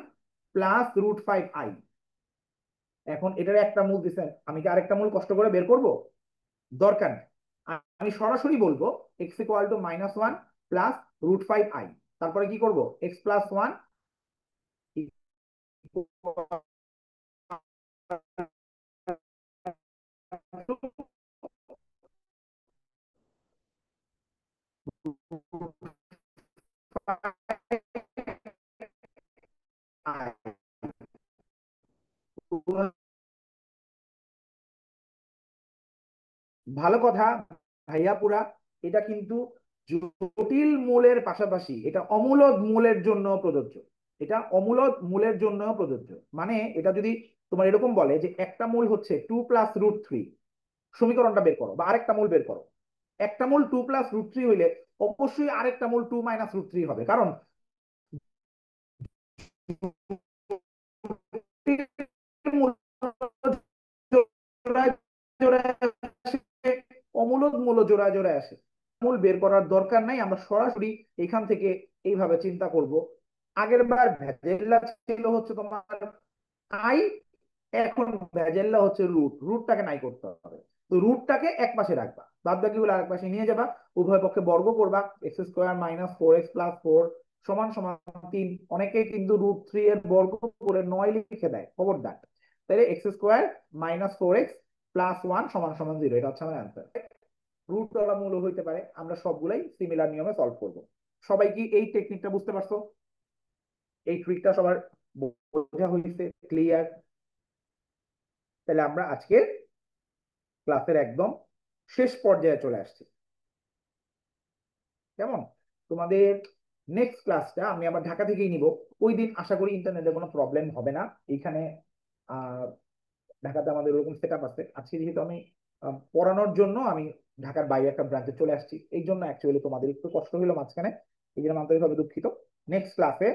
+ √5i। এখন এটার একটা মূল দিচ্ছেন, আমি কি আরেকটা মূল কষ্ট করে বের করব? দরকার নেই। আমি সরাসরি বলবো x = -1 + √5i। তারপরে কি করব? x+1 ভালো কথা ভাইয়া পুরা। এটা কিন্তু জটিল মূলের পাশাপাশি এটা অমূলদ মূলের জন্য প্রযোজ্য। এটা অমূলদ মূলের জন্য প্রযোজ্য। মানে এটা যদি তোমার এরকম বলে যে একটা মূল হচ্ছে 2 + √3, সমীকরণটা বের করো বা আরেকটা মূল বের করো। একটা মূল 2 + √3 হইলে অবশ্যই আরেকটা মূল 2 - √3 হবে, কারণ অমূলদ মূল জোড়ায় জোড়ায় আসে। মূল বের করার দরকার নাই, আমরা সরাসরি এখান থেকে এইভাবে চিন্তা করব। আগের বার ভ্যাজেল্লা ছিল হচ্ছে তোমার আই, এখন ভ্যাজেল্লা হচ্ছে রুটটাকে নাই করতে হবে। তো রুটটাকে এক পাশে রাখবা, বাদ বাকি গুলো আরেক পাশে নিয়ে যাবা। উভয় পক্ষে বর্গ করবা। x² - 4x + 4 = 3। অনেকে কিন্তু √3 এর বর্গ করে 9 লিখে দেয়, খবরদার। তাহলে x² - 4x + 1 = 0। এটা হচ্ছে আমার অ্যান্সার। রুটওয়ালা মূল হইতে পারে, আমরা সবগুলাই সিমিলার নিয়মে সলভ করব। সবাই কি এই টেকনিকটা বুঝতে পারছো? এই ট্রিকটা সবার বোঝা হয়েছে? ক্লিয়ার? তাহলে আমরা আজকে ক্লাসের একদম শেষ পর্যায়ে চলে আসছি। কেমন? তোমাদের নেক্সট ক্লাসটা আমি আবার ঢাকা থেকেই নিব। ওই দিন আশা করি ইন্টারনেটে কোনো প্রবলেম হবে না। এইখানে আহ ঢাকাতে আমাদের ওরকম সেট আপ আছে। আজকে যেহেতু আমি পড়ানোর জন্য আমি ঢাকার বাইরে একটা ব্রাঞ্চে চলে আসছি, এই জন্য অ্যাকচুয়ালি তোমাদের একটু কষ্ট হলো মাঝখানে। এই জন্য আন্তরিকভাবে দুঃখিত। নেক্সট ক্লাসে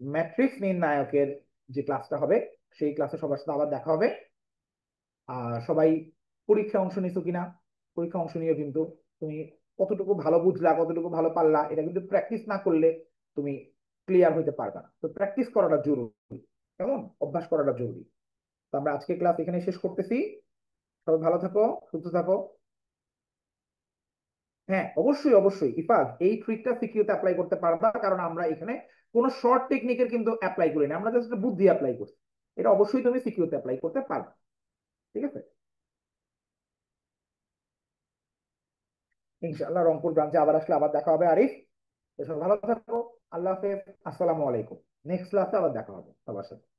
ম্যাট্রিক্স নির্ণায়কের যে ক্লাসটা হবে, সেই ক্লাসে সবার সাথে আবার দেখা হবে। সবাই পরীক্ষায় অংশ নিছো কিনা? পরীক্ষা অংশ নিও কিন্তু। তুমি কতটুকু ভালো বুঝলা, কতটুকু ভালো পারলা, এটা কিন্তু প্র্যাকটিস না করলে তুমি ক্লিয়ার হইতে পারবে না। তো প্র্যাকটিস করাটা জরুরি, কেমন? অভ্যাস করাটা জরুরি। তো আমরা আজকে ক্লাস এখানে শেষ করতেছি। সবাই ভালো থাকো, সুস্থ থাকো। হ্যাঁ, অবশ্যই অবশ্যই ইফাজ, এই ট্রিকটা সিকিউতে অ্যাপ্লাই করতে পারবা, কারণ আমরা এখানে কোনো শর্ট টেকনিকের কিন্তু অ্যাপ্লাই করি না, আমরা জাস্ট বুদ্ধি অ্যাপ্লাই করছি। এটা অবশ্যই তুমি সিকিউতে অ্যাপ্লাই করতে পারবে। ঠিক আছে। ইনশাআল্লাহ রংপুর ব্রাঞ্চে আবার আসলে আবার দেখা হবে আরিফ। এসব ভালো থাকো। আল্লাহ হাফেজ। আসসালামু আলাইকুম। নেক্সট ক্লাসে আবার দেখা হবে সবার সাথে।